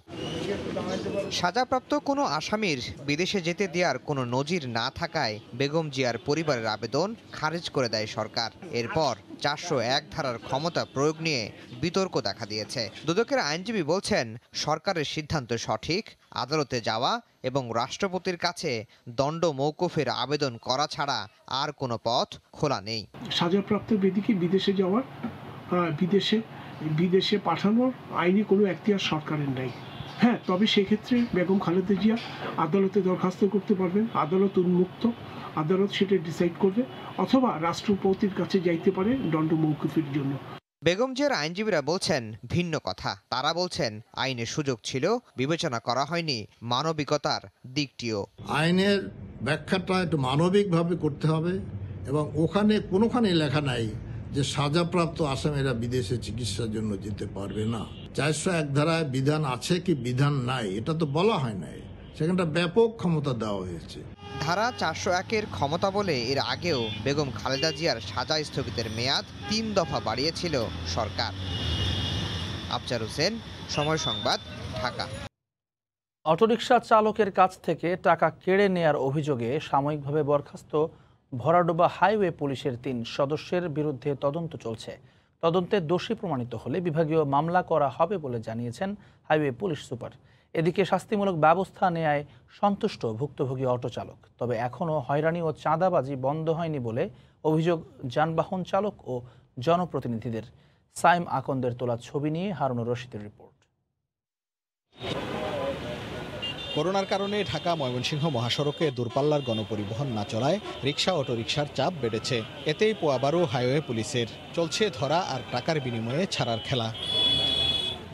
সাজাপ্রাপ্ত কোনো আসামির বিদেশে যেতে দেওয়ার কোনো নজির না থাকায় বেগম জিয়ার পরিবারের আবেদন খারিজ করে দেয় সরকার। এরপর 401 ধারার ক্ষমতা প্রয়োগ নিয়ে বিতর্ক দেখা দিয়েছে। দুদকের আইনজীবী বলছেন সরকারের সিদ্ধান্ত সঠিক, আদালতে যাওয়া এবং রাষ্ট্রপতির কাছে দণ্ড মওকুফের আবেদন করা ছাড়া আর কোনো পথ খোলা নেই। সাজাপ্রাপ্ত ব্যক্তিকে বিদেশে যাওয়ার বিদেশে পাঠানোর আইনি কোনো এখতিয়ার সরকারের নেই। হ্যাঁ, তবে সেক্ষেত্রে বেগম খালেদা জিয়া আদালতে দরখাস্ত করতে পারবেন, আদালত উন্মুক্ত, আদালত সেটা ডিসাইড করবে, অথবা রাষ্ট্রপতির কাছে যাইতে পারে দণ্ড মওকুফের জন্য। বেগম জিয়ার আইনজীবীরা বলছেন ভিন্ন কথা। তারা বলছেন আইনের সুযোগ ছিল, বিবেচনা করা হয়নি মানবিকতার দিকটিও। আইনের ব্যাখ্যাটা একটু মানবিকভাবে করতে হবে এবং কোনোখানে লেখা নাই যে সাজাপ্রাপ্ত আসামিরা বিদেশে চিকিৎসার জন্য যেতে পারবে না। 401 ধারায় বিধান আছে কি বিধান নাই এটা তো বলা হয় নাই। সেখানটা ব্যাপক ক্ষমতা দেওয়া হয়েছে। ধারা 401-এর ক্ষমতা বলে এর আগেও বেগম খালেদা জিয়ার সাজা স্থগিতের মেয়াদ 3 দফা বাড়িয়েছিল সরকার। আফজার হোসেন, সময় সংবাদ, ঢাকা। অটোরিকশা চালকের কাছ থেকে টাকা কেড়ে নেয়ার অভিযোগে সাময়িকভাবে বরখাস্ত ভরাডোবা হাইওয়ে পুলিশের 3 সদস্যের বিরুদ্ধে তদন্ত চলছে। তদন্তে দোষী প্রমাণিত হলে বিভাগীয় মামলা করা হবে বলে জানিয়েছেন হাইওয়ে পুলিশ সুপার। এদিকে শাস্তিমূলক ব্যবস্থা নেয়ায় সন্তুষ্ট ভুক্তভোগী অটো চালক। তবে এখনও হয়রানি ও চাঁদাবাজি বন্ধ হয়নি বলে অভিযোগ যানবাহন চালক ও জনপ্রতিনিধিদের। সাইম আকন্দের তোলা ছবি নিয়ে হারুনুর রশিদের রিপোর্ট। করোনার কারণে ঢাকা ময়মনসিংহ মহাসড়কে দূরপাল্লার গণপরিবহন না চলায় রিকশা অটোরিকশার চাপ বেড়েছে। এতেই পোয়াবারও হাইওয়ে পুলিশের চলছে ধরা আর টাকার বিনিময়ে ছাড়ার খেলা।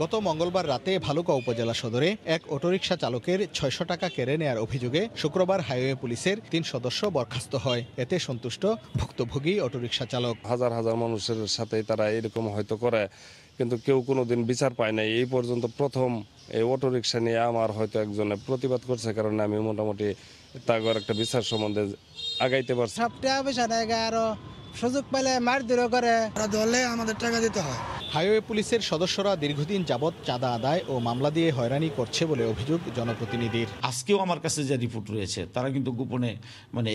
গত মঙ্গলবার রাতে ভালুকা উপজেলা সদরে এক অটোরিকশা চালকের 600 টাকা কেড়ে নেয়ার অভিযোগে শুক্রবার হাইওয়ে পুলিশের 3 সদস্য বরখাস্ত হয়। এতে সন্তুষ্ট ভুক্তভোগী অটোরিকশা চালক। হাজার হাজার মানুষের সাথে তারা এরকম হয়তো করে, কিন্তু কেউ কোনোদিন বিচার পায় নাই। এই পর্যন্ত প্রথম এই অটোরিকশা নিয়ে আমার হয়তো একজনে প্রতিবাদ করছে, কারণ আমি মোটামুটি তাগর একটা বিচার সম্বন্ধে আগাইতে পারছি। সবটা পয়সা নেয় আরো সুযোগ পেলে মারধর করে, ধরলে আমাদের টাকা দিতে হয়। হাইওয়ে পুলিশের সদস্যরা দীর্ঘদিন যাবৎ চাঁদা আদায় ও মামলা দিয়ে হয়রানি করছে বলে অভিযোগ জনপ্রতিনিধির। আজকেও আমার কাছে যে রিপোর্ট রয়েছে তারা কিন্তু গোপনে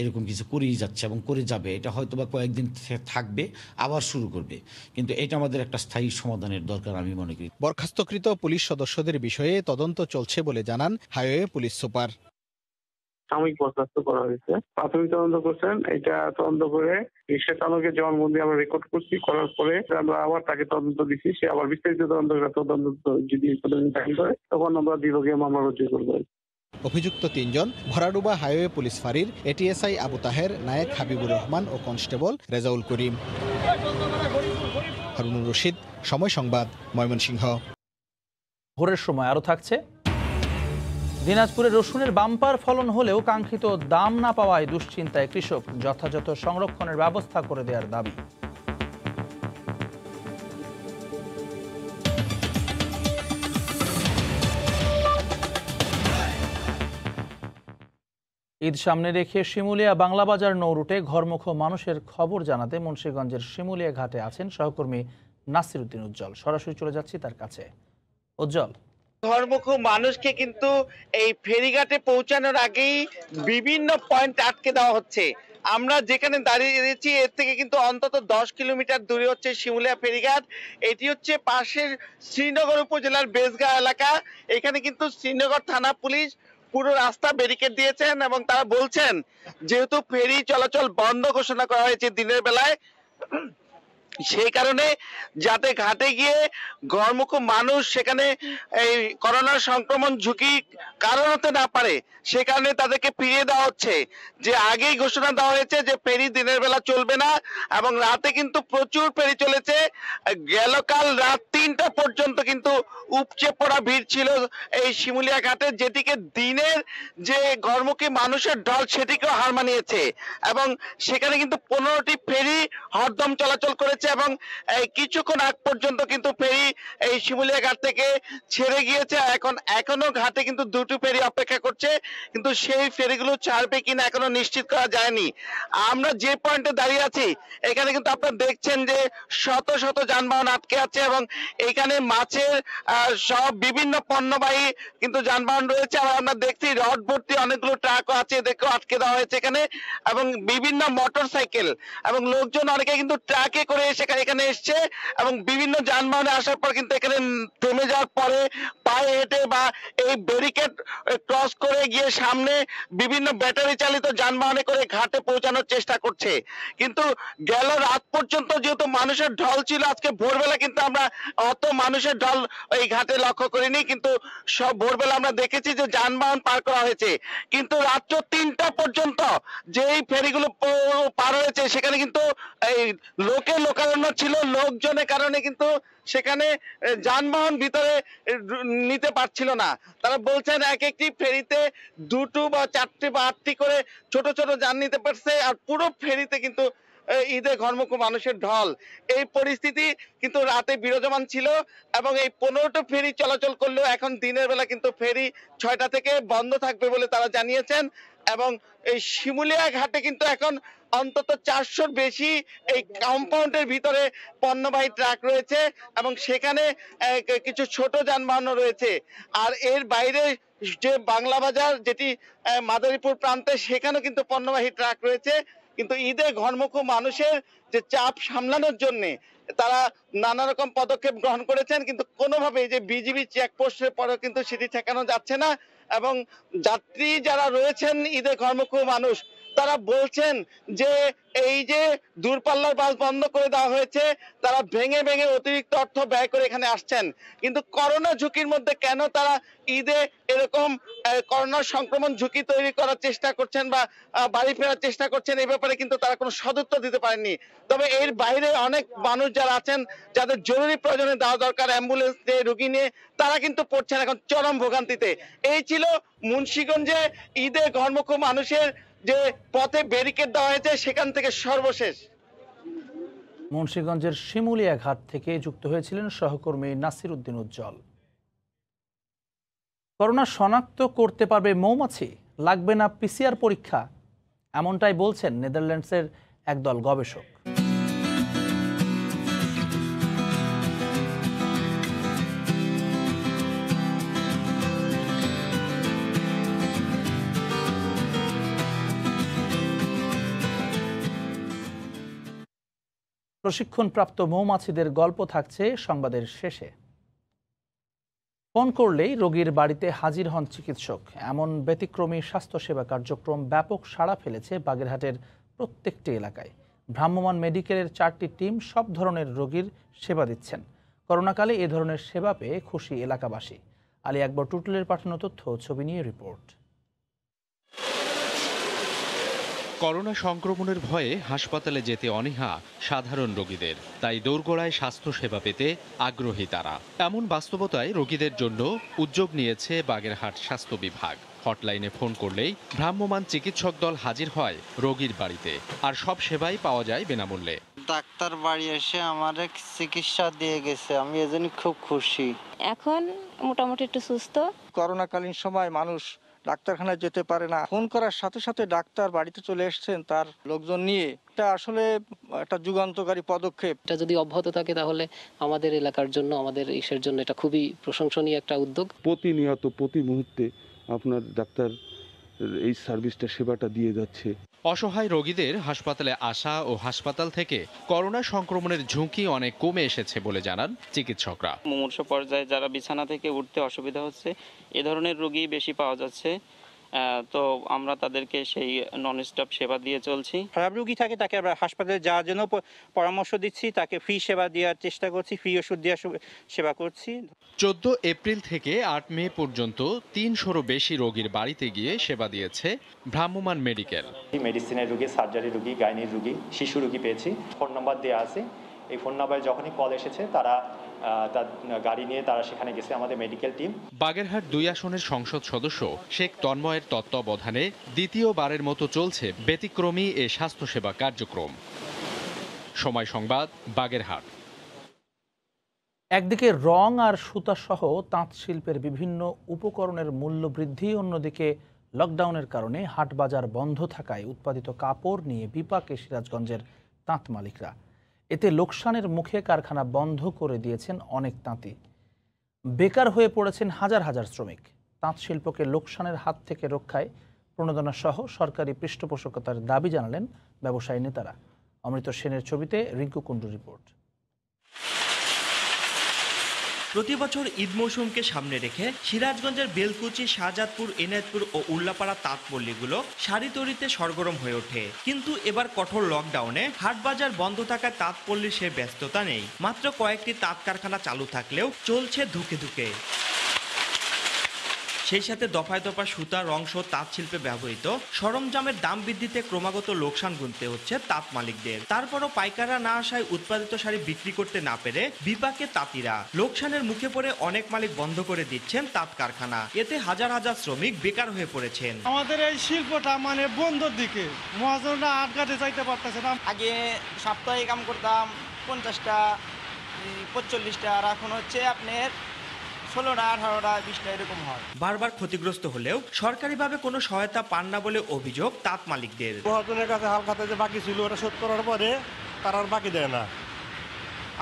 এরকম কিছু করেই যাচ্ছে এবং করে যাবে। এটা হয়তো বা কয়েকদিন থাকবে, আবার শুরু করবে, কিন্তু এটা আমাদের একটা স্থায়ী সমাধানের দরকার আমি মনে করি। বরখাস্তকৃত পুলিশ সদস্যদের বিষয়ে তদন্ত চলছে বলে জানান হাইওয়ে পুলিশ সুপার। সাময়িক বরখাস্ত করা হয়েছে, প্রাথমিক তদন্ত করছেন। এটা তদন্ত করে রিক্সা চালকের জবানবন্দি আমরা রেকর্ড করছি, করার পরে আমরা আবার তাকে তদন্ত দিচ্ছি। সে আবার বিস্তারিত তদন্ত যদি দাখিল করে তখন আমরা বিভাগীয় মামলা রুজু করবো। অভিযুক্ত 3 জন ভরাডুবা হাইওয়ে পুলিশ ফাঁড়ির এটিএসআই আবু তাহের, নায়েক হাবিবুর রহমান ও কনস্টেবল রেজাউল করিম। হারুনুর রশিদ, সময় সংবাদ, ময়মনসিংহ। ভোরের সময় আরও থাকছে। দিনাজপুরে রসুনের বাম্পার ফলন হলেও কাঙ্ক্ষিত দাম না পাওয়ায় দুশ্চিন্তায় কৃষক। যথাযথ সংরক্ষণের ব্যবস্থা করে দেওয়ার দাবি। ঈদ সামনে রেখে শিমুলিয়া বাংলাবাজার নৌরুটে ঘরমুখ মানুষের খবর জানাতে মুন্সিগঞ্জের শিমুলিয়া ঘাটে আছেন সহকর্মী নাসির উদ্দিন উজ্জ্বল। সরাসরি চলে যাচ্ছি তার কাছে। উজ্জ্বল, ঘরমুখ মানুষকে কিন্তু এই ফেরিঘাটে পৌঁছানোর আগেই বিভিন্ন পয়েন্ট আটকে দেওয়া হচ্ছে। আমরা যেখানে দাঁড়িয়ে রয়েছি এর থেকে কিন্তু অন্তত 10 কিলোমিটার দূরে হচ্ছে শিমুলিয়া ফেরিঘাট। এটি হচ্ছে পাশের শ্রীনগর উপজেলার বেজগাঁ এলাকা। এখানে কিন্তু শ্রীনগর থানা পুলিশ পুরো রাস্তা ব্যারিকেড দিয়েছেন এবং তারা বলছেন যেহেতু ফেরি চলাচল বন্ধ ঘোষণা করা হয়েছে দিনের বেলায়, সেই কারণে যাতে ঘাটে গিয়ে ঘরমুখ মানুষ সেখানে এই করোনার সংক্রমণ ঝুঁকি কারণ হতে না পারে, সে কারণে তাদেরকে ফিরিয়ে দেওয়া হচ্ছে। যে আগেই ঘোষণা দেওয়া হয়েছে যে ফেরি দিনের বেলা চলবে না এবং রাতে কিন্তু প্রচুর ফেরি চলেছে। গেলকাল রাত 3টা পর্যন্ত কিন্তু উপচে পড়া ভিড় ছিল এই শিমুলিয়া ঘাটে, যেটিকে দিনের যে ঘরমুখী মানুষের ঢল সেটিকেও হার মানিয়েছে এবং সেখানে কিন্তু 15টি ফেরি হরদম চলাচল করেছে এবং কিছুক্ষণ আগ পর্যন্ত কিন্তু ফেরি এই শিমুলিয়া ঘাট থেকে ছেড়ে গিয়েছে। এখনো ঘাটে কিন্তু 2টি ফেরি অপেক্ষা করছে, কিন্তু সেই ফেরিগুলো ছাড়বে কিনা এখনো নিশ্চিত করা যায়নি। আমরা যে পয়েন্টে দাঁড়িয়ে আছি এখানে কিন্তু আপনারা দেখছেন যে শত শত যানবাহন আটকে আছে এবং এখানে মাছের সব বিভিন্ন পণ্যবাহী কিন্তু যানবাহন রয়েছে। আর আমরা দেখছি রড ভর্তি অনেকগুলো ট্রাকও আছে, এদেরকেও আটকে দেওয়া হয়েছে এখানে, এবং বিভিন্ন মোটর সাইকেল এবং লোকজন অনেকে কিন্তু ট্রাকে করে এখানে এসছে এবং বিভিন্ন যানবাহনে আসার পর কিন্তু এখানে থেমে যাওয়ার পরে পায়ে হেঁটে বা এই ব্যারিকেড ক্রস করে গিয়ে সামনে বিভিন্ন ব্যাটারি চালিত যানবাহনে করে ঘাটে পৌঁছানোর চেষ্টা করছে। কিন্তু গেল রাত পর্যন্ত যেহেতু মানুষের ঢল ছিল, আজকে ভোরবেলা কিন্তু আমরা অত মানুষের ঢল এই ঘাটে লক্ষ্য করিনি, কিন্তু সব ভোরবেলা আমরা দেখেছি যে যানবাহন পার করা হয়েছে। কিন্তু রাত্র 3টা পর্যন্ত যেই ফেরিগুলো পার হয়েছে সেখানে কিন্তু এই লোকারণ্য ছিল, লোকজনের কারণে কিন্তু সেখানে যানবাহন ভিতরে নিতে পারছিল না। তারা বলছেন এক একটি ফেরিতে 2টো বা 4টি বা 8টি করে ছোট ছোট যান নিতে পারছে, আর পুরো ফেরিতে কিন্তু ঈদে ঘরমুখী মানুষের ঢল। এই পরিস্থিতি কিন্তু রাতে বিরাজমান ছিল এবং এই 15টা ফেরি চলাচল করলেও এখন দিনের বেলা কিন্তু ফেরি 6টা থেকে বন্ধ থাকবে বলে তারা জানিয়েছেন। এবং এই শিমুলিয়া ঘাটে কিন্তু এখন অন্তত 400-র বেশি এই কম্পাউন্ডের ভিতরে পণ্যবাহী ট্রাক রয়েছে এবং সেখানে কিছু ছোট যানবাহনও রয়েছে। আর এর বাইরে যে বাংলা বাজার, যেটি মাদারীপুর প্রান্তে, সেখানেও কিন্তু পণ্যবাহী ট্রাক রয়েছে। কিন্তু ঈদে ঘরমুখী মানুষের যে চাপ সামলানোর জন্য তারা নানা রকম পদক্ষেপ গ্রহণ করেছেন, কিন্তু কোনোভাবে যে বিজিবি চেকপোস্টের পরেও কিন্তু সেটি ঠেকানো যাচ্ছে না। এবং যাত্রী যারা রয়েছেন ঈদে ঘরমুখী মানুষ, তারা বলছেন যে এই যে দূরপাল্লার বাস বন্ধ করে দেওয়া হয়েছে, তারা ভেঙে ভেঙে অতিরিক্ত অর্থ ব্যয় করে এখানে আসছেন। কিন্তু করোনা ঝুঁকির মধ্যে কেন তারা ঈদে এরকম করোনা সংক্রমণ ঝুঁকি তৈরি করার চেষ্টা করছেন বা বাড়ি ফেরার চেষ্টা করছেন, এই ব্যাপারে কিন্তু তারা কোনো সদুত্তর দিতে পারেননি। তবে এর বাইরে অনেক মানুষ যারা আছেন, যাদের জরুরি প্রয়োজনে দেওয়া দরকার অ্যাম্বুলেন্স দিয়ে রোগী নিয়ে, তারা কিন্তু পড়ছেন এখন চরম ভোগান্তিতে। এই ছিল মুন্সিগঞ্জে ঈদে ঘরমুখী মানুষের যে পথে ব্যারিকেড দেওয়া হয়েছে সেখান থেকে সর্বশেষ। মুন্সিগঞ্জের শিমুলিয়া ঘাট থেকে যুক্ত হয়েছিলেন সহকর্মী নাসির উদ্দিন উজ্জ্বল। করোনা শনাক্ত করতে পারবে মৌমাছি, লাগবে না পিসিআর পরীক্ষা, এমনটাই বলছেন নেদারল্যান্ডসের একদল গবেষক। প্রশিক্ষণপ্রাপ্ত মৌমাছিদের গল্প থাকছে সংবাদের শেষে। ফোন করলেই রোগীর বাড়িতে হাজির হন চিকিৎসক, এমন ব্যতিক্রমী স্বাস্থ্যসেবা কার্যক্রম ব্যাপক সাড়া ফেলেছে বাগেরহাটের প্রত্যেকটি এলাকায়। ভ্রাম্যমাণ মেডিকেলের 4টি টিম সব ধরনের রোগীর সেবা দিচ্ছেন। করোনাকালে এ ধরনের সেবা পেয়ে খুশি এলাকাবাসী। আলী আকবর টুটুলের পাঠানো তথ্য ছবি নিয়ে রিপোর্ট। করোনা সংক্রমণের ভয়ে হাসপাতালে যেতে অনীহা সাধারণ রোগীদের, তাই দোরগোড়ায় স্বাস্থ্যসেবা পেতে আগ্রহী তারা। এমন বাস্তবতায় রোগীদের জন্য উদ্যোগ নিয়েছে বাগেরহাট স্বাস্থ্য বিভাগ। হটলাইনে ফোন করলেই ভ্রাম্যমাণ চিকিৎসক দল হাজির হয় রোগীর বাড়িতে, আর সব সেবাই পাওয়া যায় বিনামূল্যে। ডাক্তার বাড়ি এসে আমাদের চিকিৎসা দিয়ে গেছে, আমি এজন্য খুব খুশি। এখন মোটামুটি একটু সুস্থ। করোনাকালীন সময় মানুষ ডাক্তারখানায় যেতে পারে না, ফোন করার সাথে সাথে ডাক্তার বাড়িতে চলে এসেছেন তার লোকজন নিয়ে। এটা আসলে একটা যুগান্তকারী পদক্ষেপ। এটা যদি অব্যাহত থাকে তাহলে আমাদের এলাকার জন্য, আমাদের ইসের জন্য এটা খুবই প্রশংসনীয় একটা উদ্যোগ। প্রতিনিয়ত প্রতি মুহূর্তে আপনার ডাক্তার এই সার্ভিসটা, সেবাটা দিয়ে যাচ্ছে। অসহায় রোগীদের হাসপাতালে আসা ও হাসপাতাল থেকে করোনা সংক্রমণের ঝুঁকি অনেক কমে এসেছে বলে জানান চিকিৎসকরা। মুমূর্ষ পর্যায়ে যারা বিছানা থেকে উঠতে অসুবিধা হচ্ছে, এ ধরনের রোগী বেশি পাওয়া যাচ্ছে, তো আমরা তাদেরকে সেই নন স্টপ সেবা দিয়ে চলছি। খারাপ রোগী থাকে তাকে আমরা হাসপাতালে যাওয়ার জন্য পরামর্শ দিচ্ছি, তাকে ফ্রি সেবা দেওয়ার চেষ্টা করছি, ফ্রি ওষুধ দেওয়ার সেবা করছি। 14 এপ্রিল থেকে 8 মে পর্যন্ত 300-রও বেশি রোগীর বাড়িতে গিয়ে সেবা দিয়েছে ভ্রাম্যমাণ মেডিকেল। মেডিসিনের রোগী, সার্জারি রোগী, গাইনির রোগী, শিশু রোগী পেয়েছি। ফোন নাম্বার দেওয়া আছে, এই ফোন নাম্বারে যখনই কল এসেছে তারা তার গাড়ি নিয়ে তারা সেখানে গেছে আমাদের মেডিকেল টিম। বাগেরহাট 2 আসনের সংসদ সদস্য শেখ তন্ময়ের তত্ত্বাবধানে দ্বিতীয়বারের মতো চলছে ব্যতিক্রমী এ স্বাস্থ্যসেবা কার্যক্রম। সময় সংবাদ, বাগেরহাট। একদিকে রং আর সুতাসহ তাঁত শিল্পের বিভিন্ন উপকরণের মূল্য বৃদ্ধি, অন্যদিকে লকডাউনের কারণে হাট বাজার বন্ধ থাকায় উৎপাদিত কাপড় নিয়ে বিপাকে সিরাজগঞ্জের তাঁত মালিকরা। এতে লোকসানের মুখে কারখানা বন্ধ করে দিয়েছেন অনেক তাঁতি। বেকার হয়ে পড়েছেন হাজার হাজার শ্রমিক। তাঁত শিল্পকে লোকসানের হাত থেকে রক্ষায় প্রণোদনা সহ সরকারি পৃষ্ঠপোষকতার দাবি জানালেন ব্যবসায়ী নেতারা। অমৃত সেনের ছবিতে রিঙ্কু কুণ্ডুর রিপোর্ট। প্রতি বছর ঈদ মৌসুমকে সামনে রেখে সিরাজগঞ্জের বেলকুচি, শাহজাদপুর, এনায়েতপুর ও উল্লাপাড়া তাঁত পল্লীগুলো শাড়ি তৈরিতে সরগরম হয়ে ওঠে। কিন্তু এবার কঠোর লকডাউনে হাট বাজার বন্ধ থাকায় তাঁত পল্লীর সে ব্যস্ততা নেই। মাত্র কয়েকটি তাঁত কারখানা চালু থাকলেও চলছে ধুকে ধুকে। সেই সাথে দফায় দফায় সুতা, রংসহ তাঁত শিল্পে ব্যবহৃত সরঞ্জামের দাম বৃদ্ধিতে ক্রমাগত লোকসান গুনতে হচ্ছে তাঁত মালিকদের। তারপরও পাইকাররা না আসায় উৎপাদিত শাড়ি বিক্রি করতে না পেরে বিপাকে তাঁতিরা। লোকসানের মুখে পড়ে অনেক মালিক বন্ধ করে দিচ্ছেন তাঁত কারখানা। এতে হাজার হাজার শ্রমিক বেকার হয়ে পড়েছেন। আমাদের এই শিল্পটা বন্ধর দিকে, মহাজনরা আটকাতে চাইতে পারতেছে না। আগে সপ্তাহে কাম করতাম 50টা 45টা, আর এখন হচ্ছে আপনার 16টা 18টা 20টা এরকম হয়। বারবার ক্ষতিগ্রস্ত হলেও সরকারিভাবে কোনো সহায়তা পান না বলে অভিযোগ তাঁত মালিকদের। মহাজনের কাছে হালখাতে যে বাকি ছিল ওটা শোধ করার পরে তারা আর বাকি দেয় না।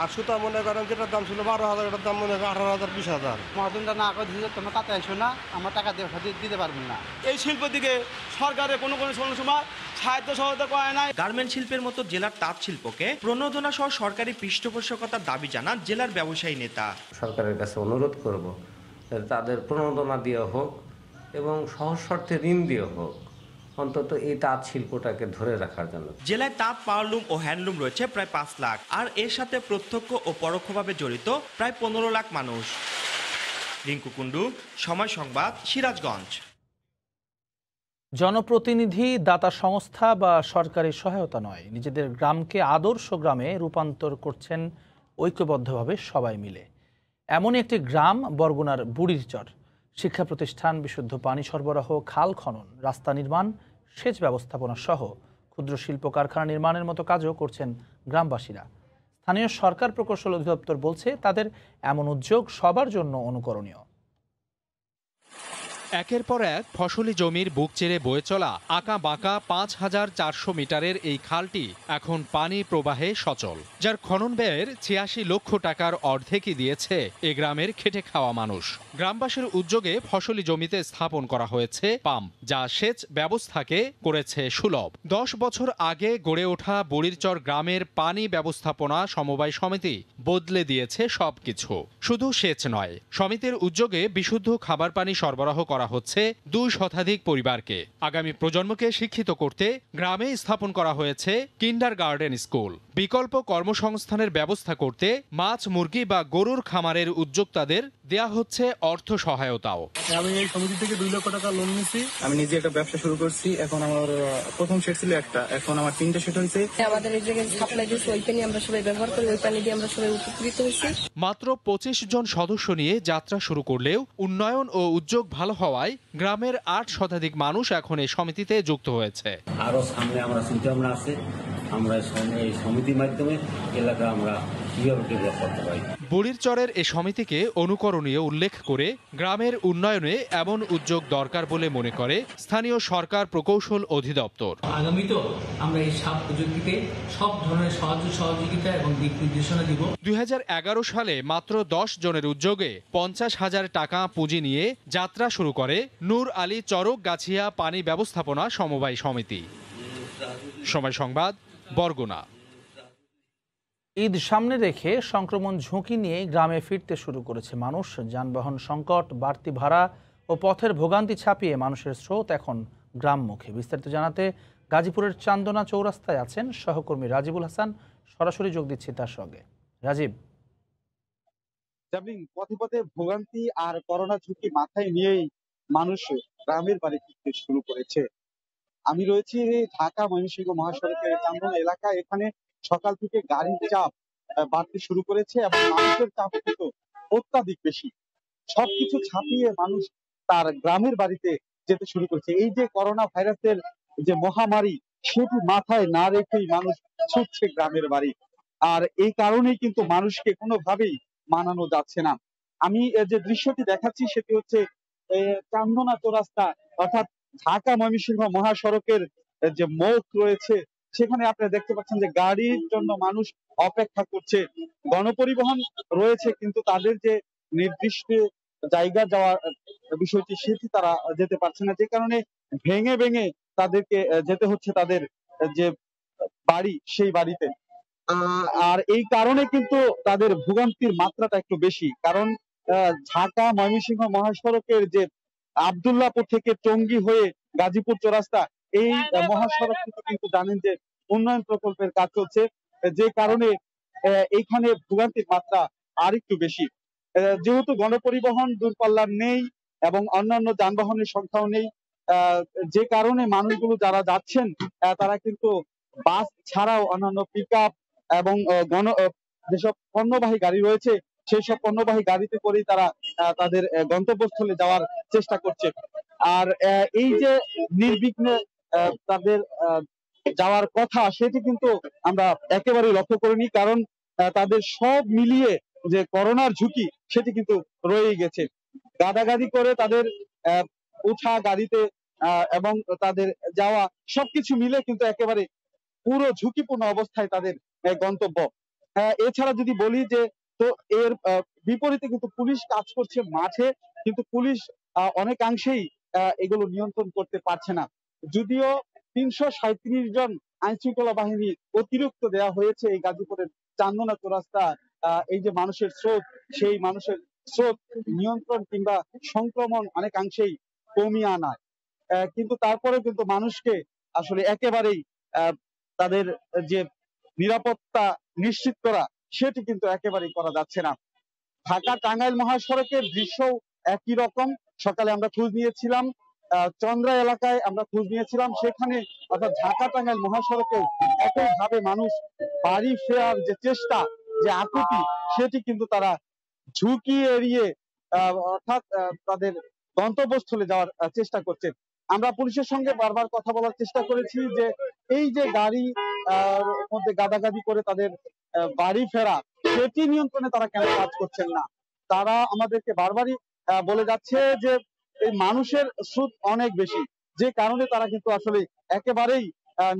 আর সুতা মনে করেন যেটার দাম ছিল 12,000, এটার দাম মনে করেন 18,000 20,000। মহাজনটা না করে দিলে তোমরা তাতে আসো না, আমার টাকা দিতে পারবেন না। এই শিল্প দিকে সরকারের কোনো সময় সাহায্য সহায়তা করে না। গার্মেন্ট শিল্পের মতো জেলার তাঁত শিল্পকে প্রণোদনা সহ সরকারি পৃষ্ঠপোষকতার দাবি জানান জেলার ব্যবসায়ী নেতা। সরকারের কাছে অনুরোধ করব তাদের প্রণোদনা দেওয়া হোক এবং সহজ শর্তে ঋণ দেওয়া হোক, অন্তত এই তাঁত শিল্পটাকে ধরে রাখার জন্য। জেলায় তাঁত, পাওয়ারলুম ও হ্যান্ডলুম রয়েছে প্রায় 5 লাখ, আর এর সাথে প্রত্যক্ষ ও পরোক্ষভাবে জড়িত প্রায় 15 লাখ মানুষ। রিঙ্কু কুন্ডু, সময় সংবাদ, সিরাজগঞ্জ। জনপ্রতিনিধি, দাতা সংস্থা বা সরকারি সহায়তা নয়, নিজেদের গ্রামকে আদর্শ গ্রামে রূপান্তর করছেন ঐক্যবদ্ধভাবে সবাই মিলে। এমন একটি গ্রাম বরগুনার বুড়িরচর। শিক্ষা প্রতিষ্ঠান, বিশুদ্ধ পানি সরবরাহ, খাল খনন, রাস্তা নির্মাণ, সেচ ব্যবস্থাপনা সহ ক্ষুদ্র শিল্প কারখানা নির্মাণের মতো কাজও করছেন গ্রামবাসীরা। স্থানীয় সরকার প্রকৌশল অধিদপ্তর বলছে তাদের এমন উদ্যোগ সবার জন্য অনুকরণীয়। একের পর এক ফসলি জমির বুক চিরে বয়ে চলা আঁকা বাঁকা 5,400 মিটারের এই খালটি এখন পানি প্রবাহে সচল, যার খনন ব্যয়ের 86 লক্ষ টাকার অর্ধেকই দিয়েছে এ গ্রামের খেটে খাওয়া মানুষ। গ্রামবাসীর উদ্যোগে ফসলি জমিতে স্থাপন করা হয়েছে পাম্প, যা সেচ ব্যবস্থাকে করেছে সুলভ। 10 বছর আগে গড়ে ওঠা বুড়িরচর গ্রামের পানি ব্যবস্থাপনা সমবায় সমিতি বদলে দিয়েছে সবকিছু। শুধু সেচ নয়, সমিতির উদ্যোগে বিশুদ্ধ খাবার পানি সরবরাহ করা হচ্ছে 2 শতাধিক পরিবারকে। আগামী প্রজন্মকে শিক্ষিত করতে গ্রামে স্থাপন করা হয়েছে কিন্ডারগার্টেন স্কুল। বিকল্প কর্মসংস্থানের ব্যবস্থা করতে মাছ, মুরগি বা গরুর খামারের উদ্যোক্তাদের দেয়া হচ্ছে অর্থ সহায়তাও। আমি এই সমিতি থেকে 2 লক্ষ টাকা লোন নিয়েছি। আমি নিজে একটা ব্যবসা শুরু করছি। এখন আমার প্রথম সেট ছিল একটা, এখন আমার 3টে সেট হয়েছে। আমাদের এই জায়গায় সাপ্লাই দিচ্ছে, ওই পানি আমরা সবাই ব্যবহার করি, ওই পানি দিয়ে আমরা সবাই উপকৃত হয়েছি। মাত্র 25 জন সদস্য নিয়ে যাত্রা শুরু করলেও উন্নয়ন ও উদ্যোগ ভালো হওয়ায় গ্রামের 8 শতাধিক মানুষ এখন এই সমিতিতে যুক্ত হয়েছে। আরো সামনে আমরা চিন্তা ভাবনা আছে, আমরা এই সমিতির মাধ্যমে এলাকা আমরা কিভাবে ডেভেলপ করতে পারি। বুড়িরচরের এই সমিতিকে অনুকরণীয় উল্লেখ করে গ্রামের উন্নয়নে এমন উদ্যোগ দরকার বলে মনে করে স্থানীয় সরকার প্রকৌশল অধিদপ্তর। আগামীতেও আমরা এই সব প্রযুক্তিতে সব ধরনের সহযোগিতা এবং দিক নির্দেশনা দিব। 2011 সালে মাত্র 10 জনের উদ্যোগে 50,000 টাকা পুঁজি নিয়ে যাত্রা শুরু করে নূর আলী চরক গাছিয়া পানি ব্যবস্থাপনা সমবায় সমিতি। সময় সংবাদ, বরগুনা। ঈদ সামনে রেখে সংক্রমণ ঝুঁকি নিয়ে গ্রামে ফিরতে শুরু করেছে মানুষ। যানবাহন সংকট, বাড়তি ভাড়া ও পথের ভোগান্তি ছাপিয়ে মানুষের স্রোত এখন গ্রামমুখী। বিস্তারিত জানাতে গাজীপুরের চান্দনা চৌরাস্তায় আছেন সহকর্মী রাজিবুল হাসান। সরাসরি যোগ দিচ্ছি তার সঙ্গে। রাজীব, পথে পথে ভোগান্তি আর করোনা ঝুঁকি মাথায় নিয়েই মানুষ গ্রামের বাড়ি ফিরতে শুরু করেছে। আমি রয়েছি ঢাকা ময়মনসিংহ মহাসড়কের চান্দনা এলাকা। এখানে সকাল থেকে গাড়ির চাপ বাড়তে শুরু করেছে এবং মানুষের চাপ কিন্তু অত্যাধিক বেশি। সবকিছু ছাপিয়ে মানুষ তার গ্রামের বাড়িতে যেতে শুরু করেছে। এই যে করোনা ভাইরাসের যে মহামারী, সেটি মাথায় না রেখেই মানুষ ছুটছে গ্রামের বাড়ি। আর এই কারণেই কিন্তু মানুষকে কোনোভাবেই মানানো যাচ্ছে না। আমি যে দৃশ্যটি দেখাচ্ছি সেটি হচ্ছে চান্দনা চৌরাস্তা, অর্থাৎ ঢাকা ময়মনসিংহ মহাসড়কের যে মোড় রয়েছে সেখানে আপনারা দেখতে পাচ্ছেন যে গাড়ির জন্য মানুষ অপেক্ষা করছে। গণপরিবহন রয়েছে কিন্তু তাদের যে নির্দিষ্ট জায়গা যাওয়ার বিষয়টি সেটি তারা যেতে পারছে না, যে কারণে ভেঙে ভেঙে তাদেরকে যেতে হচ্ছে তাদের যে বাড়ি সেই বাড়িতে। আর এই কারণে কিন্তু তাদের ভোগান্তির মাত্রাটা একটু বেশি, কারণ ঢাকা ময়মনসিংহ মহাসড়কের যে আব্দুল্লাহপুর থেকে টঙ্গী হয়ে গাজীপুর চৌরাস্তা, এই মহাসড়ক কিন্তু জানেন যে উন্নয়ন প্রকল্পের কাজ চলছে, যে কারণে এইখানে ভোগান্তির মাত্রা আর একটু বেশি। যেহেতু গণপরিবহন দূরপাল্লার নেই, এবং অন্যান্য যানবাহনের সংখ্যাও নেই, যে কারণে মানুষগুলো যারা যাচ্ছেন তারা কিন্তু বাস ছাড়াও অন্যান্য পিকআপ এবং যেসব পণ্যবাহী গাড়ি রয়েছে সেই সব পণ্যবাহী গাড়িতে করেই তারা তাদের গন্তব্যস্থলে যাওয়ার চেষ্টা করছে। আর এই যে নির্বিঘ্নে তাদের যাওয়ার কথা সেটি কিন্তু আমরা একেবারেই লক্ষ্য করিনি, কারণ তাদের সব মিলিয়ে যে করোনার ঝুঁকি সেটি কিন্তু রয়েই গেছে। গাদাগাদি করে তাদের ওঠা গাড়িতে এবং তাদের যাওয়া সবকিছু মিলে কিন্তু একেবারে পুরো ঝুঁকিপূর্ণ অবস্থায় তাদের গন্তব্য। এছাড়া যদি বলি যে তো এর বিপরীতে কিন্তু পুলিশ কাজ করছে মাঠে, কিন্তু পুলিশ অনেকাংশেই এগুলো নিয়ন্ত্রণ করতে পারছে না। যদিও ৩৩৭ জন আইন শৃঙ্খলা বাহিনী অতিরিক্ত দেওয়া হয়েছে এই গাজীপুরের চান্দনা চৌরাস্তা এই যে মানুষের স্রোত, সেই মানুষের স্রোত নিয়ন্ত্রণ কিংবা সংক্রমণ অনেকাংশেই কমিয়ে আনায়, কিন্তু তারপরে কিন্তু মানুষকে আসলে একেবারেই তাদের যে নিরাপত্তা নিশ্চিত করা সেটি কিন্তু একেবারেই করা যাচ্ছে না। ঢাকা টাঙ্গাইল মহাসড়কের দৃশ্য একই রকম। সকালে আমরা খোঁজ নিয়েছিলাম চন্দ্রা এলাকায়, আমরা খোঁজ নিয়েছিলাম সেখানে অর্থাৎ ঢাকা টাঙ্গাইল মহাসড়কেও একইভাবে মানুষ বাড়ি ফেরার যে চেষ্টা, যে আকুতি, সেটি কিন্তু তারা ঝুঁকি এড়িয়ে অর্থাৎ তাদের গন্তব্যস্থলে যাওয়ার চেষ্টা করছে। আমরা পুলিশের সঙ্গে বারবার কথা বলার চেষ্টা করেছি যে এই যে গাড়ি মধ্যে গাদাগাদি করে তাদের বাড়ি ফেরা সেটি নিয়ন্ত্রণে তারা কেন কাজ করছেন না। তারা আমাদেরকে বারবারই বলে যাচ্ছে যে এই মানুষের স্রোত অনেক বেশি, যে কারণে তারা কিন্তু আসলে একেবারেই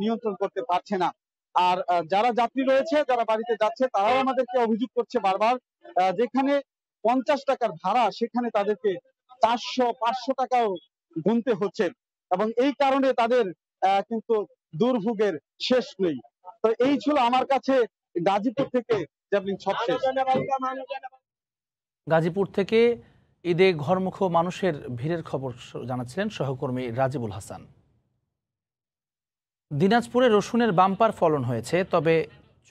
নিয়ন্ত্রণ করতে পারছে না। আর যারা যাত্রী রয়েছে, যারা বাড়িতে যাচ্ছে, তারাও আমাদেরকে অভিযোগ করছে বারবার, যেখানে 50 টাকার ভাড়া সেখানে তাদেরকে 400-500 টাকাও গুনতে হচ্ছে, এবং এই কারণে তাদের কিন্তু দুর্ভোগের শেষ নেই। তো এই ছিল আমার কাছে গাজীপুর থেকে সবশেষ। গাজীপুর থেকে ঈদে ঘরমুখ মানুষের ভিড়ের খবর জানাচ্ছিলেন সহকর্মী রাজিবুল হাসান। দিনাজপুরে রসুনের বাম্পার ফলন হয়েছে, তবে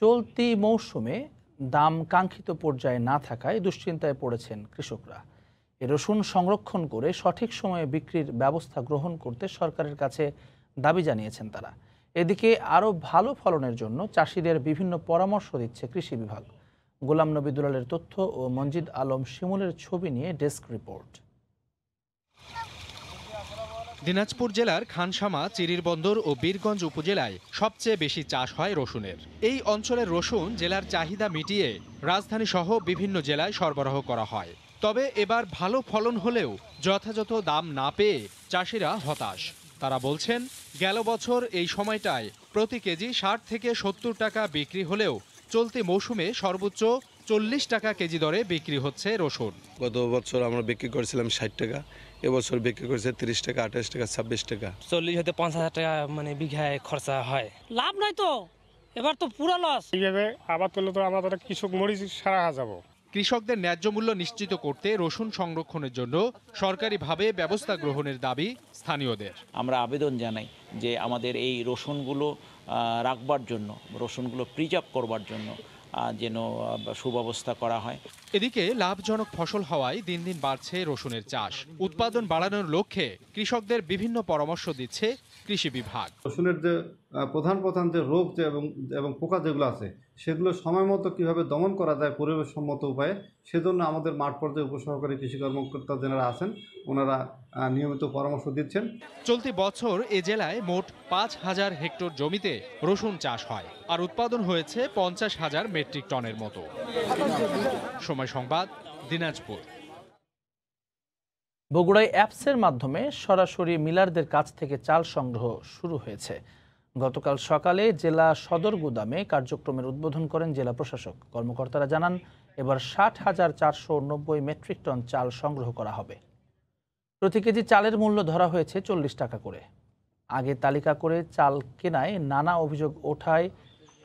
চলতি মৌসুমে দাম কাঙ্ক্ষিত পর্যায়ে না থাকায় দুশ্চিন্তায় পড়েছেন কৃষকরা। এ রসুন সংরক্ষণ করে সঠিক সময়ে বিক্রির ব্যবস্থা গ্রহণ করতে সরকারের কাছে দাবি জানিয়েছেন তারা। এদিকে আরও ভালো ফলনের জন্য চাষিদের বিভিন্ন পরামর্শ দিচ্ছে কৃষি বিভাগ। গোলাম নবী দুলালের তথ্য ও মঞ্জিদ আলম শিমুলের ছবি নিয়ে ডেস্ক রিপোর্ট। দিনাজপুর জেলার খানসামা, চিরিরবন্দর ও বীরগঞ্জ উপজেলায় সবচেয়ে বেশি চাষ হয় রসুনের। এই অঞ্চলের রসুন জেলার চাহিদা মিটিয়ে রাজধানী সহ বিভিন্ন জেলায় সরবরাহ করা হয়। তবে এবার ভালো ফলন হলেও যথাযথ দাম না পেয়ে চাষিরা হতাশ। তারা বলছেন, গেল বছর এই সময়টায় প্রতি কেজি 60 থেকে 70 টাকা বিক্রি হলেও চলতি মৌসুমে সর্বোচ্চ 40 টাকা কেজি দরে বিক্রি হচ্ছে রসুন। গত বছর আমরা বিক্রি করেছিলাম 60 টাকা, এবছর বিক্রি করেছে 30 টাকা, 28 টাকা, 26 টাকা। 40 হতে 50,000 টাকা মানে বিঘায় খরচা হয়। লাভ নাই তো, এবার তো পুরো লস। এইভাবে আবাদ করলে তো আমাদের কৃষক মরি সারা যাব। কৃষকদের ন্যায্য মূল্য নিশ্চিত করতে রসুন সংরক্ষণের জন্য সরকারিভাবে ব্যবস্থা গ্রহণের দাবি স্থানীয়দের। আমরা আবেদন জানাই যে আমাদের এই রসুনগুলো রাখবার জন্য, রসুনগুলো প্রিজার্ভ করবার জন্য যেন সুব্যবস্থা করা হয়। এদিকে লাভজনক ফসল হওয়ায় দিন দিন বাড়ছে রসুনের চাষ। উৎপাদন বাড়ানোর লক্ষ্যে কৃষকদের বিভিন্ন পরামর্শ দিচ্ছে কৃষি বিভাগ। রসুনের যে প্রধান যে রোগ এবং পোকা যেগুলো আছে সেগুলো সময় মতো কীভাবে দমন করা যায় পরিবেশসম্মত উপায়ে, সেজন্য আমাদের মাঠ পর্যায়ে উপসহকারী কৃষি কর্মকর্তা যারা আছেন ওনারা নিয়মিত পরামর্শ দিচ্ছেন। চলতি বছর এ জেলায় মোট 5,000 হেক্টর জমিতে রসুন চাষ হয়, আর উৎপাদন হয়েছে 50,000 মেট্রিক টনের মতো। সময় সংবাদ, দিনাজপুর। বগুড়ায় অ্যাপসের মাধ্যমে সরাসরি মিলারদের কাছ থেকে চাল সংগ্রহ শুরু হয়েছে। গতকাল সকালে জেলা সদর গুদামে কার্যক্রমের উদ্বোধন করেন জেলা প্রশাসক। কর্মকর্তারা জানান, এবার 60,490 মেট্রিক টন চাল সংগ্রহ করা হবে। প্রতি কেজি চালের মূল্য ধরা হয়েছে 40 টাকা করে। আগে তালিকা করে চাল কেনায় নানা অভিযোগ ওঠায়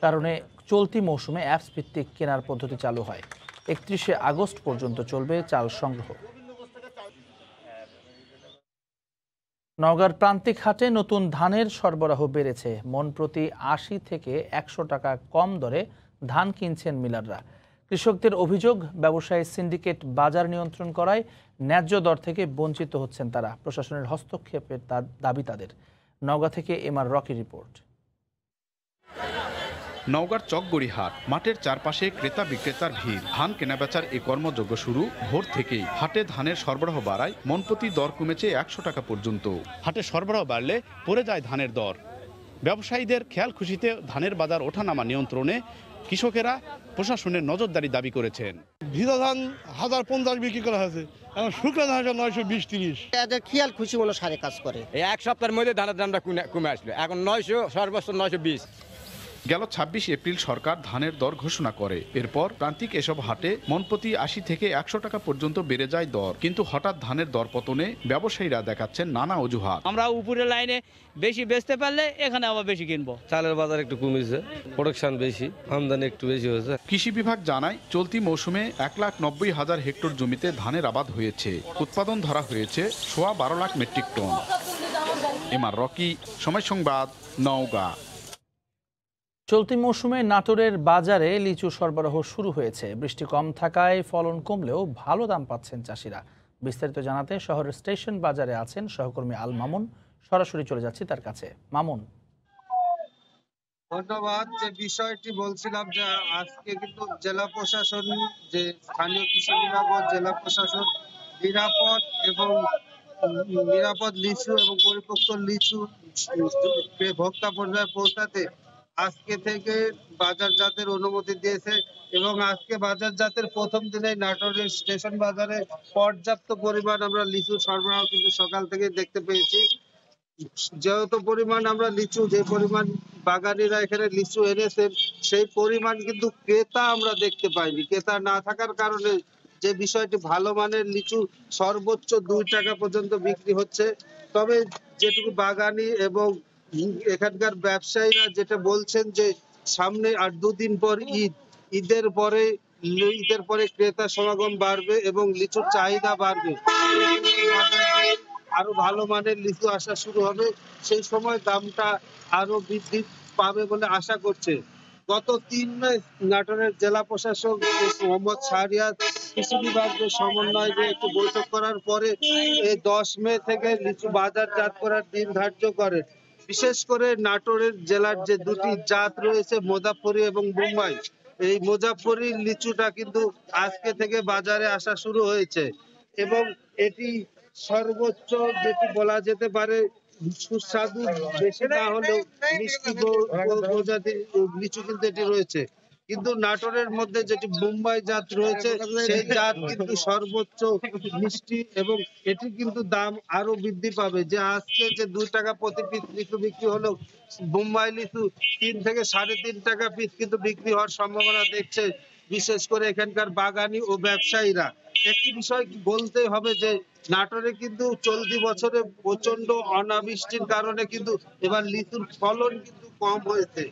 কারণে চলতি মৌসুমে অ্যাপস ভিত্তিক কেনার পদ্ধতি চালু হয়। 31শে আগস্ট পর্যন্ত চলবে চাল সংগ্রহ। নওগাঁর প্রান্তিক হাটে নতুন ধানের সরবরাহ বেড়েছে। মন প্রতি 80 থেকে 100 টাকা কম দরে ধান কিনছেন মিলাররা। কৃষকদের অভিযোগ, ব্যবসায়ী সিন্ডিকেট বাজার নিয়ন্ত্রণ করায় ন্যায্য দর থেকে বঞ্চিত হচ্ছেন তারা। প্রশাসনের হস্তক্ষেপের দাবি তাদের। নওগাঁ থেকে এমআর রকি রিপোর্ট। নওগাঁর চকগড়ি হাট মাঠের চারপাশে ক্রেতা বিক্রেতার ভিড়। ধান কেনাবেচার এই কর্মযজ্ঞ শুরু ভোর থেকেই। হাটে ধানের সরবরাহ বাড়ায় মনপ্রতি দর কমেছে 100 টাকা পর্যন্ত। হাটে সরবরাহ বাড়লে পড়ে যায় ধানের দর। ব্যবসায়ীদের খেয়াল খুশিতে ধানের বাজার ওঠানামা নিয়ন্ত্রণে কৃষকেরা প্রশাসনের নজরদারি দাবি করেছেন। ভিজা ধান 1050 বিক্রি করা হয়েছে, এখন শুকনো ধান 920-30। এদের খেয়াল খুশি অনুসারে কাজ করে। এই এক সপ্তাহের মধ্যে ধানের দামটা কমে আসলো, এখন 900 সর্বোচ্চ 920। গেল 26 এপ্রিল সরকার ধানের দর ঘোষণা করে। এরপর প্রান্তিক এসব হাটে মনপ্রতি 80 থেকে 100 টাকা পর্যন্ত বেড়ে যায় দর। কিন্তু হঠাৎ ধানের দর পতনে ব্যবসায়ীরা দেখাচ্ছেন নানা অজুহাত। আমরা উপরের লাইনে বেশি বেচতে পারলে এখানে আবার বেশি কিনবো। চালের বাজার একটু কমেছে, প্রোডাকশন বেশি, আমদানি একটু বেশি হয়েছে। কৃষি বিভাগ জানায় চলতি মৌসুমে 1,90,000 হেক্টর জমিতে ধানের আবাদ হয়েছে। উৎপাদন ধরা হয়েছে 12 lakh metric ton. MR Rocky, সময় সংবাদ, নওগাঁ। চলতি মৌসুমে নাটোরের বাজারে লিচু সরবরাহ শুরু হয়েছে। বৃষ্টি কম থাকায় ফলন কমলেও ভালো দাম পাচ্ছেন চাষিরা। বিস্তারিত জানাতে শহরের স্টেশন বাজারে আছেন সহকর্মী আল মামুন। সরাসরি চলে যাচ্ছি তার কাছে। মামুন, ধন্যবাদ। যে বিষয়টি বলছিলাম যে আজকে কিন্তু জেলা প্রশাসন, যে স্থানীয় কৃষি বিভাগ ও জেলা প্রশাসন নিরাপদ লিচু এবং পরিপক্ক লিচু ভোক্তা পর্যায়ে পৌঁছাতে আজকে থেকে বাজারজাতের অনুমতি দিয়েছে এবং আজকে বাজারজাতের প্রথম দিনে নাটোরের স্টেশন বাজারে পর্যাপ্ত পরিমাণ আমরা লিচু সরবরাহ কিন্তু সকাল থেকে দেখতে পেয়েছি। যেহেতু পরিমাণ আমরা লিচু, যে পরিমাণ বাগানিরা এখানে লিচু এনেছেন সেই পরিমাণ কিন্তু ক্রেতা আমরা দেখতে পাইনি। ক্রেতা না থাকার কারণে যে বিষয়টি, ভালো মানের লিচু সর্বোচ্চ 2 টাকা পর্যন্ত বিক্রি হচ্ছে। তবে যেটুকু বাগানি এবং এখানকার ব্যবসায়ীরা যেটা বলছেন যে সামনে আর 2 দিন পর ঈদের পরে ক্রেতা সমাগম বাড়বে এবং লিচুর চাহিদা বাড়বে, আরো ভালো মানের লিচু আসা শুরু হবে। সেই সময় দামটা আরো বৃদ্ধি পাবে বলে আশা করছে। গত 3 মে নাটোরের জেলা প্রশাসক মোহাম্মদ শাহরিয়ার কৃষি বিভাগের সমন্বয়ে একটু বৈঠক করার পরে এই 10 মে থেকে লিচু বাজারজাত করার দিন ধার্য করেন। বিশেষ করে নাটোরের জেলার যে 2টি জাত রয়েছে, মোজাফফরি এবং বোম্বাই, এই মোজাফফরির লিচুটা কিন্তু আজকে থেকে বাজারে আসা শুরু হয়েছে এবং এটি সর্বোচ্চ যেটি বলা যেতে পারে সুস্বাদু, বেশি না হলেও মিষ্টি প্রজাতির লিচু কিন্তু এটি রয়েছে। কিন্তু নাটোরের মধ্যে যেটি বোম্বাই জাত রয়েছে সেই জাত কিন্তু সর্বোচ্চ মিষ্টি এবং এটি কিন্তু দাম আরো বৃদ্ধি পাবে। যে আজকে যে 2 টাকা প্রতি পিস লিচু বিক্রি হলো, বোম্বাই লিচু 3 থেকে 3.5 টাকা পিস কিন্তু বিক্রি হওয়ার সম্ভাবনা দেখছে বিশেষ করে এখানকার বাগানি ও ব্যবসায়ীরা। একটি বিষয় বলতে হবে যে নাটোরে কিন্তু চলতি বছরে প্রচন্ড অনাবৃষ্টির কারণে কিন্তু এবার লিচুর ফলন কিন্তু কম হয়েছে।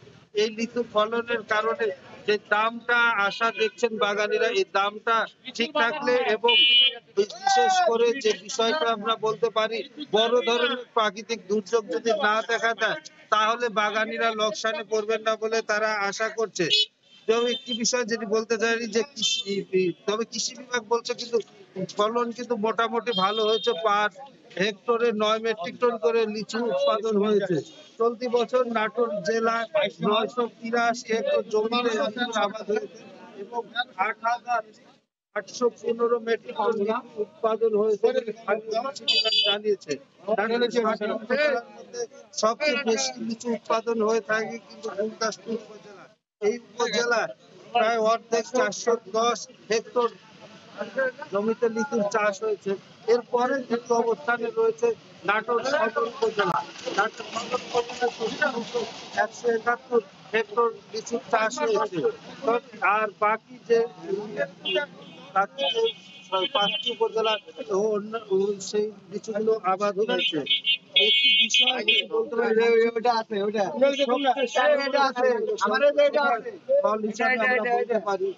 এই লিচু ফলনের কারণে যে দামটা আশা দেখছেন বাগানিরা, এই দামটা ঠিক থাকলে এবং বিশেষ করে যে বিষয়টা আমরা বলতে পারি, বড় ধরনের প্রাকৃতিক দুর্যোগ যদি না দেখা দেয় তাহলে বাগানিরা লোকসানে পড়বেন না বলে তারা আশা করছে। একটি বিষয় যেটি বলতে চাই যে কৃষি বিভাগ বলছে কিন্তু ফলন কিন্তু মোটামুটি ভালো হয়েছে। পার হেক্টরে 9 মেট্রিক টন করে লিচু উৎপাদন হয়েছে। চলতি বছর নাটোর জেলায় 983 হেক্টর জমিতে লিচুর আবাদ হয়েছে এবং 8,815 মেট্রিক টন উৎপাদন হয়েছে জানিয়েছে। সবচেয়ে বেশি লিচু উৎপাদন হয়ে থাকে কিন্তু গুরদাসপুর উপজেলা। এই উপজেলায় প্রায় অর্ধেক 410 হেক্টর জমিতে লিচুর চাষ হয়েছে। এরপরে দ্বিতীয় অবস্থানে রয়েছে নাটোর সদর উপজেলা। নাটোর সদর উপজেলায় 171 হেক্টর লিচুর চাষ হয়েছে। আর বাকি যে 5টি উপজেলা সেই লিচুগুলো আবাদ হয়েছে। একটি বিষয় বলতে পারি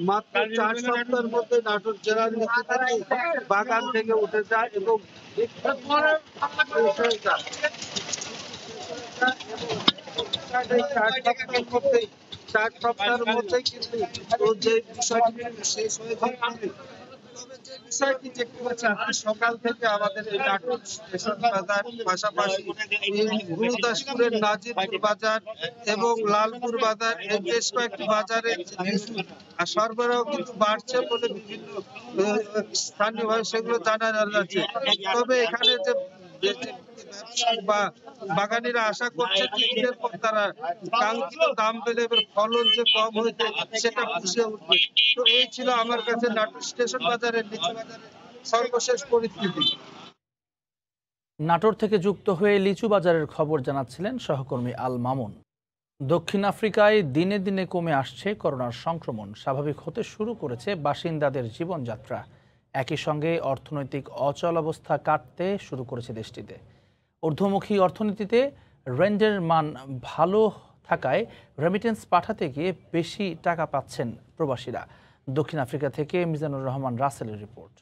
মাত্র 4 সপ্তাহের মধ্যে নাটোর জেলার লিচু বাগান থেকে উঠে যায় এবং 4 সপ্তাহের মধ্যে 4 সপ্তাহের মধ্যেই কিন্তু যে বিষয়টি শেষ হয়ে যাবে। তবে যে বিষয়টি দেখতে পাচ্ছি আজকে সকাল থেকে আমাদের এই নাটোর স্টেশন বাজার পাশাপাশি গুরুদাসপুরের নাজিরপুর বাজার এবং লালপুর বাজার এই বেশ কয়েকটি বাজারে আর সরবরাহ কিন্তু বাড়ছে বলে বিভিন্ন স্থানীয়ভাবে সেগুলো জানা যাচ্ছে। তবে এখানে যে বা বাগানিরা আশা করছে যে ঈদের পর তারা কাঙ্ক্ষিত দাম পেলে এবার ফলন যে কম হয়েছে সেটা পুষিয়ে উঠবে। তো এই ছিল আমার কাছে নাটোর স্টেশন বাজারের লিচু বাজারের সর্বশেষ পরিস্থিতি। নাটোর থেকে যুক্ত হয়ে লিচু বাজারের খবর জানাচ্ছিলেন সহকর্মী আল মামুন। দক্ষিণ আফ্রিকায় দিনে দিনে কমে আসছে করোনার সংক্রমণ, স্বাভাবিক হতে শুরু করেছে বাসিন্দাদের জীবনযাত্রা। একই সঙ্গে অর্থনৈতিক অচল অবস্থা কাটতে শুরু করেছে দেশটিতে। ঊর্ধ্বমুখী অর্থনীতিতে রেন্ডের মান ভালো থাকায় রেমিটেন্স পাঠাতে গিয়ে বেশি টাকা পাচ্ছেন প্রবাসীরা। দক্ষিণ আফ্রিকা থেকে মিজানুর রহমান রাসেলের রিপোর্ট।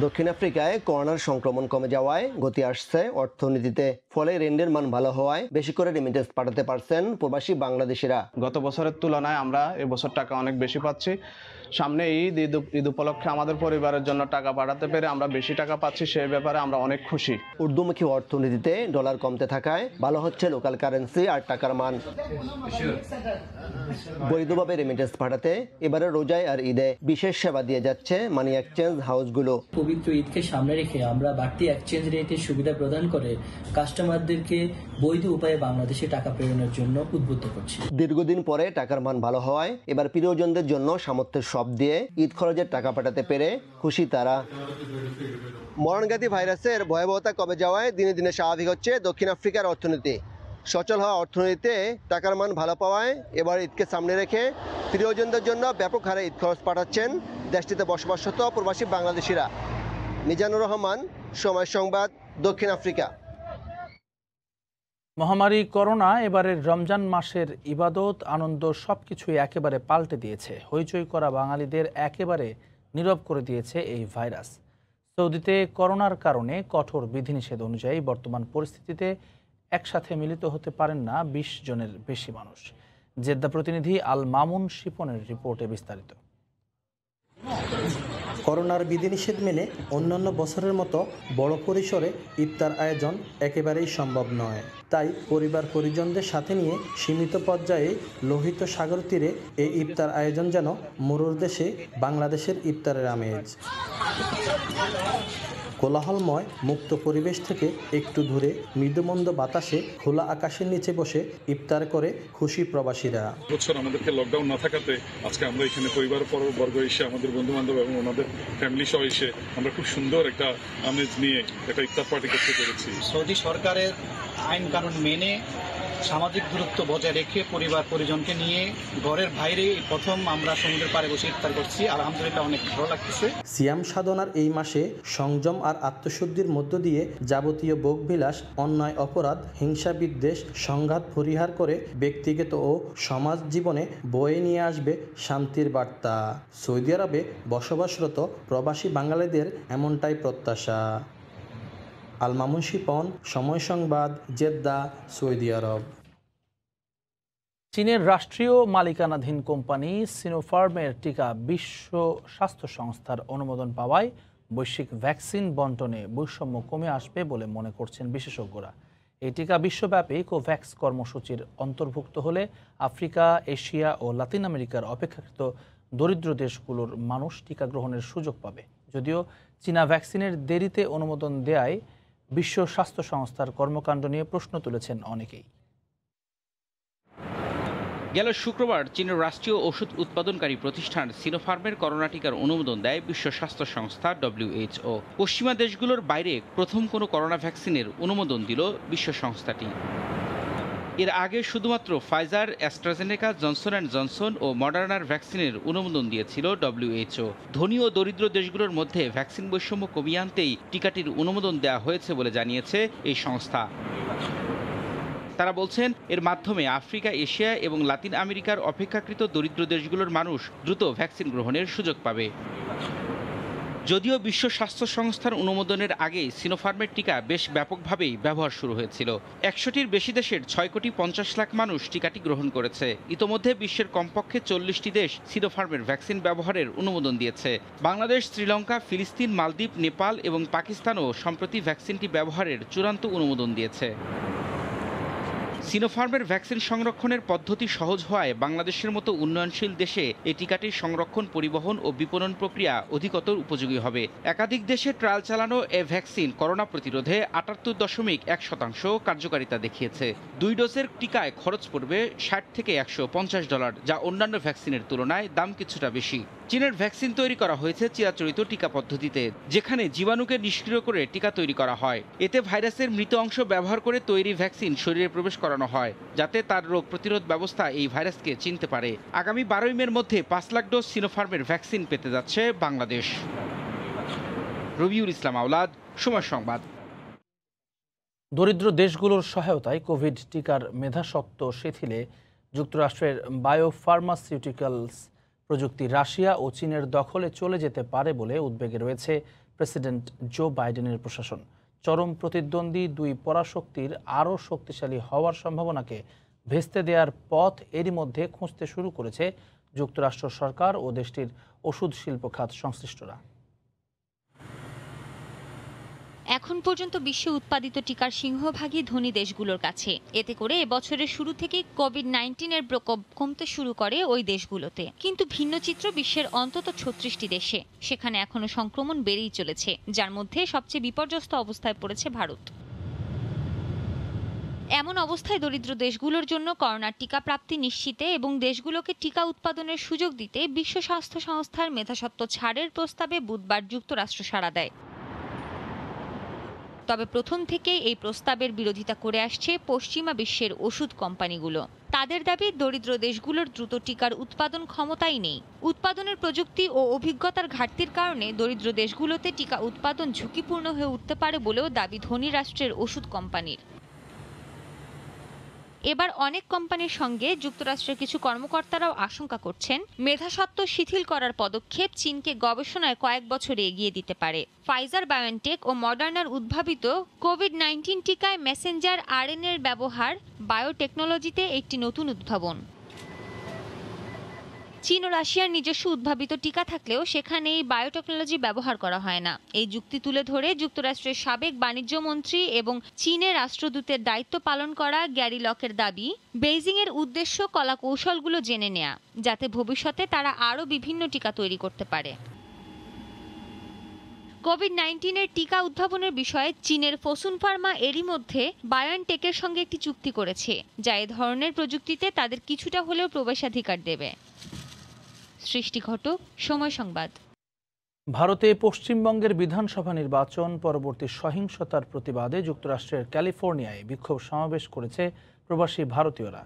দক্ষিণ আফ্রিকায় করোনার সংক্রমণ কমে যাওয়ায় গতি আসছে অর্থনীতিতে, ফলে রেন্ডের মান ভালো হওয়ায় বেশি করে রেমিটেন্স পাঠাতে পারছেন প্রবাসী বাংলাদেশিরা। গত বছরের তুলনায় আমরা এবছর টাকা অনেক বেশি পাচ্ছি। সামনে ঈদ উপলক্ষে আমাদের পরিবারের জন্য টাকা পাঠাতে পেরে আমরা বেশি টাকা পাচ্ছি, সেই ব্যাপারে আমরা অনেক খুশি। ঊর্ধ্বমুখী অর্থনীতিতে ডলার কমতে থাকায় ভালো হচ্ছে লোকাল কারেন্সি আর টাকার মান। বৈধভাবে রেমিটেন্স পাঠাতে এবারে রোজায় আর ঈদে বিশেষ সেবা দিয়ে যাচ্ছে মানি এক্সচেঞ্জ হাউসগুলো। পবিত্র ঈদকে সামনে রেখে আমরা বাড়তি এক্সচেঞ্জ রেটের সুবিধা প্রদান করে কাস্টমারদেরকে বৈধ উপায়ে বাংলাদেশে টাকা প্রেরণের জন্য উদ্বুদ্ধ করছি। দীর্ঘদিন পরে টাকার মান ভালো হওয়ায় এবার প্রিয়জনদের জন্য সামর্থ্যের সব দিয়ে ঈদ খরচের টাকা পাঠাতে পেরে খুশি তারা। মরণঘাতী ভাইরাসের ভয়াবহতা কমে যাওয়ায় দিনে দিনে স্বাভাবিক হচ্ছে দক্ষিণ আফ্রিকার অর্থনীতি। সচল হওয়া অর্থনীতিতে টাকার মান ভালো পাওয়ায় এবার ঈদকে সামনে রেখে প্রিয়জনদের জন্য ব্যাপক হারে ঈদ খরচ পাঠাচ্ছেন দেশটিতে বসবাসরত প্রবাসী বাংলাদেশিরা। মিজানুর রহমান, সময় সংবাদ, দক্ষিণ আফ্রিকা। মহামারী করোনা এবারের রমজান মাসের ইবাদত আনন্দ সবকিছুই একেবারে পাল্টে দিয়েছে। হইচই করা বাঙালিদের একেবারে নীরব করে দিয়েছে এই ভাইরাস। সৌদিতে করোনার কারণে কঠোর বিধিনিষেধ অনুযায়ী বর্তমান পরিস্থিতিতে একসাথে মিলিত হতে পারেন না 20 জনের বেশি মানুষ। জেদ্দা প্রতিনিধি আল মামুন শিপনের রিপোর্টে বিস্তারিত। করোনার বিধিনিষেধ মেনে অন্যান্য বছরের মতো বড় পরিসরে ইফতার আয়োজন একেবারেই সম্ভব নয়। তাই পরিবার পরিজনদের সাথে নিয়ে সীমিত পর্যায়ে লোহিত সাগর তীরে এই ইফতার আয়োজন যেন মরুর দেশে বাংলাদেশের ইফতারের আমেজ। কোলাহলময় মুক্ত পরিবেশ থেকে একটু দূরে মৃদুমন্দ বাতাসে খোলা আকাশের নিচে বসে ইফতার করে খুশি প্রবাসীরা। বছর আমাদেরকে লকডাউন না থাকাতে আজকে আমরা এখানে পরিবার বর্গ এসে আমাদের বন্ধু বান্ধব এবং ওনাদের ফ্যামিলি সহ এসে আমরা খুব সুন্দর একটা আমেজ নিয়ে একটা ইফতার পার্টি করতে পেরেছি। সৌদি সরকারের আইন কানুন মেনে সামাজিক দূরত্ব বজায় রেখে পরিবার পরিজনকে নিয়ে ঘরের বাইরে প্রথম আমরা সমুদ্রের পাড়ে বসে ইফতার করছি। আলহামদুলিল্লাহ অনেক ভালো লাগতেছে। সিয়াম সাধনার এই মাসে সংযম আর আত্মশুদ্ধির মধ্য দিয়ে যাবতীয় ভোগবিলাস, অন্যায় অপরাধ, হিংসা বিদ্বেষ, সংঘাত পরিহার করে ব্যক্তিগত ও সমাজ জীবনে বয়ে নিয়ে আসবে শান্তির বার্তা। সৌদি আরবে বসবাসরত প্রবাসী বাঙালিদের এমনটাই প্রত্যাশা। আল মামুন শিপন, সময় সংবাদ, জেদ্দা, সৌদি আরব। চীনের রাষ্ট্রীয় মালিকানাধীন কোম্পানি সিনোফার্মের টিকা বিশ্ব স্বাস্থ্য সংস্থার অনুমোদন পাওয়ায় বৈশ্বিক ভ্যাকসিন বন্টনে বৈষম্য কমে আসবে বলে মনে করছেন বিশেষজ্ঞরা। এই টিকা বিশ্বব্যাপী কোভ্যাক্স কর্মসূচির অন্তর্ভুক্ত হলে আফ্রিকা, এশিয়া ও লাতিন আমেরিকার অপেক্ষাকৃত দরিদ্র দেশগুলোর মানুষ টিকা গ্রহণের সুযোগ পাবে। যদিও চীনা ভ্যাকসিনের দেরিতে অনুমোদন দেয়ায় বিশ্ব স্বাস্থ্য সংস্থার কর্মকাণ্ড নিয়ে প্রশ্ন তুলেছেন অনেকেই। গেল শুক্রবার চীনের রাষ্ট্রীয় ওষুধ উৎপাদনকারী প্রতিষ্ঠান সিনোফার্মের করোনা টিকার অনুমোদন দেয় বিশ্ব স্বাস্থ্য সংস্থা WHO। পশ্চিমা দেশগুলোর বাইরে প্রথম কোনো করোনা ভ্যাকসিনের অনুমোদন দিল বিশ্ব সংস্থাটি। এর আগে শুধুমাত্র Pfizer, AstraZeneca, Johnson and Johnson ও মডার্নার ভ্যাকসিনের অনুমোদন দিয়েছিল WHO। ধনী ও দরিদ্র দেশগুলোর মধ্যে ভ্যাকসিন বৈষম্য কমিয়ে আনতেই টিকাটির অনুমোদন দেওয়া হয়েছে বলে জানিয়েছে এই সংস্থা। তারা বলছেন এর মাধ্যমে আফ্রিকা, এশিয়া এবং লাতিন আমেরিকার অপেক্ষাকৃত দরিদ্র দেশগুলোর মানুষ দ্রুত ভ্যাকসিন গ্রহণের সুযোগ পাবে। যদিও বিশ্ব স্বাস্থ্য সংস্থার অনুমোদনের আগেই সিনোফার্মের টিকা বেশ ব্যাপকভাবেই ব্যবহার শুরু হয়েছিল। 100টির বেশি দেশের 6,50,00,000 মানুষ টিকাটি গ্রহণ করেছে। ইতোমধ্যে বিশ্বের কমপক্ষে 40টি দেশ সিনোফার্মের ভ্যাকসিন ব্যবহারের অনুমোদন দিয়েছে। বাংলাদেশ, শ্রীলঙ্কা, ফিলিস্তিন, মালদ্বীপ, নেপাল এবং পাকিস্তানও সম্প্রতি ভ্যাকসিনটি ব্যবহারের চূড়ান্ত অনুমোদন দিয়েছে। সিনোফার্মের ভ্যাকসিন সংরক্ষণের পদ্ধতি সহজ হওয়ায় বাংলাদেশের মতো উন্নয়নশীল দেশে এই টিকাটির সংরক্ষণ, পরিবহন ও বিপণন প্রক্রিয়া অধিকতর উপযোগী হবে। একাধিক দেশে ট্রায়াল চালানো এ ভ্যাকসিন করোনা প্রতিরোধে 78.1% কার্যকারিতা দেখিয়েছে। 2 ডোজের টিকায় খরচ পড়বে $60 থেকে $150, যা অন্যান্য ভ্যাকসিনের তুলনায় দাম কিছুটা বেশি। চীনের ভ্যাকসিন তৈরি করা হয়েছে চিরাচরিত টিকা পদ্ধতিতে, যেখানে জীবাণুকে নিষ্ক্রিয় করে টিকা তৈরি করা হয়। এতে ভাইরাসের মৃত অংশ ব্যবহার করে তৈরি ভ্যাকসিন শরীরে প্রবেশ করানো হয়, যাতে তার রোগ প্রতিরোধ ব্যবস্থা এই ভাইরাসকে চিনতে পারে। আগামী 12 মের মধ্যে 5 লাখ ডোজ সিনোফার্মের ভ্যাকসিন পেতে যাচ্ছে বাংলাদেশ। রবিউল ইসলাম আওলাদ, সময় সংবাদ। দরিদ্র দেশগুলোর সহায়তায় কোভিড টিকার মেধাস্বত্ব শিথিলে যুক্তরাষ্ট্রের বায়োফার্মাসিউটিক্যালস প্রযুক্তি রাশিয়া ও চীনের দখলে চলে যেতে পারে বলে উদ্বেগে রয়েছে প্রেসিডেন্ট জো বাইডেনের প্রশাসন। চরম প্রতিদ্বন্দ্বী দুই পরাশক্তির আরও শক্তিশালী হওয়ার সম্ভাবনাকে ভেস্তে দেওয়ার পথ এরই মধ্যে খুঁজতে শুরু করেছে যুক্তরাষ্ট্র সরকার ও দেশটির ওষুধ শিল্প খাত সংশ্লিষ্টরা। এখন পর্যন্ত বিশ্বে উৎপাদিত টিকার সিংহভাগই ধনী দেশগুলোর কাছে। এতে করে এবছরের শুরু থেকেই কোভিড-19 প্রকোপ কমতে শুরু করে ওই দেশগুলোতে। কিন্তু ভিন্ন চিত্র বিশ্বের অন্তত 36টি দেশে। সেখানে এখনো সংক্রমণ বেড়েই চলেছে, যার মধ্যে সবচেয়ে বিপর্যস্ত অবস্থায় পড়েছে ভারত। এমন অবস্থায় দরিদ্র দেশগুলোর জন্য করোনার টিকা প্রাপ্তি নিশ্চিতে এবং দেশগুলোকে টিকা উৎপাদনের সুযোগ দিতে বিশ্ব স্বাস্থ্য সংস্থার মেধাস্বত্ব ছাড়ের প্রস্তাবে বুধবার যুক্তরাষ্ট্র সাড়া দেয়। তবে প্রথম থেকেই এই প্রস্তাবের বিরোধিতা করে আসছে পশ্চিমা বিশ্বের ওষুধ কোম্পানিগুলো। তাদের দাবি, দরিদ্র দেশগুলোর দ্রুত টিকার উৎপাদন ক্ষমতাই নেই। উৎপাদনের প্রযুক্তি ও অভিজ্ঞতার ঘাটতির কারণে দরিদ্র দেশগুলোতে টিকা উৎপাদন ঝুঁকিপূর্ণ হয়ে উঠতে পারে বলেও দাবি ধনী রাষ্ট্রের ওষুধ কোম্পানির। এবার অনেক কোম্পানির সঙ্গে যুক্তরাষ্ট্রের কিছু কর্মকর্তারাও আশঙ্কা করছেন, মেধাস্বত্ব শিথিল করার পদক্ষেপ চীনকে গবেষণায় কয়েক বছর এগিয়ে দিতে পারে। ফাইজার বায়োনটেক ও মডার্নার উদ্ভাবিত কোভিড-19 টিকায় মেসেঞ্জার আরএনএর ব্যবহার বায়োটেকনোলজিতে একটি নতুন উদ্ভাবন। চীন ও রাশিয়ার নিজস্ব উদ্ভাবিত টিকা থাকলেও সেখানে এই বায়োটেকনোলজি ব্যবহার করা হয় না। এই যুক্তি তুলে ধরে যুক্তরাষ্ট্রের সাবেক বাণিজ্য মন্ত্রী এবং চীনের রাষ্ট্রদূতের দায়িত্ব পালন করা গ্যারি লকের দাবি, বেইজিংয়ের উদ্দেশ্য কলা কৌশলগুলো জেনে নেয়া, যাতে ভবিষ্যতে তারা আরও বিভিন্ন টিকা তৈরি করতে পারে। কোভিড-19 টিকা উদ্ভাবনের বিষয়ে চীনের ফসুন ফার্মা এরই মধ্যে বায়োনটেকের সঙ্গে একটি চুক্তি করেছে, যা এ ধরনের প্রযুক্তিতে তাদের কিছুটা হলেও প্রবেশাধিকার দেবে। সৃষ্টি ঘটক, সময় সংবাদ। ভারতে পশ্চিমবঙ্গের বিধানসভা নির্বাচন পরবর্তী সহিংসতার প্রতিবাদে যুক্তরাষ্ট্রের ক্যালিফোর্নিয়ায় বিক্ষোভ সমাবেশ করেছে প্রবাসী ভারতীয়রা।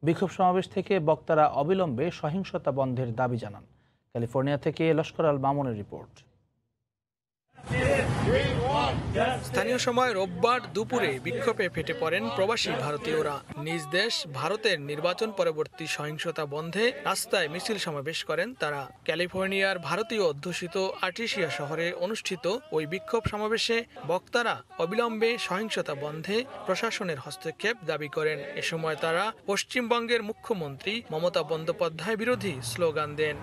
বিক্ষোভ সমাবেশ থেকে বক্তারা অবিলম্বে সহিংসতা বন্ধের দাবি জানান। ক্যালিফোর্নিয়া থেকে লস্কর আল মামুনের রিপোর্ট। স্থানীয় সময় রোববার দুপুরে বিক্ষোভে ফেটে পড়েন প্রবাসী ভারতীয়রা। নিজ দেশ ভারতের নির্বাচন পরবর্তী সহিংসতা বন্ধে রাস্তায় মিছিল সমাবেশ করেন তারা। ক্যালিফোর্নিয়ার ভারতীয় অধ্যুষিত আর্টিসিয়া শহরে অনুষ্ঠিত ওই বিক্ষোভ সমাবেশে বক্তারা অবিলম্বে সহিংসতা বন্ধে প্রশাসনের হস্তক্ষেপ দাবি করেন। এ সময় তারা পশ্চিমবঙ্গের মুখ্যমন্ত্রী মমতা বন্দ্যোপাধ্যায় বিরোধী স্লোগান দেন।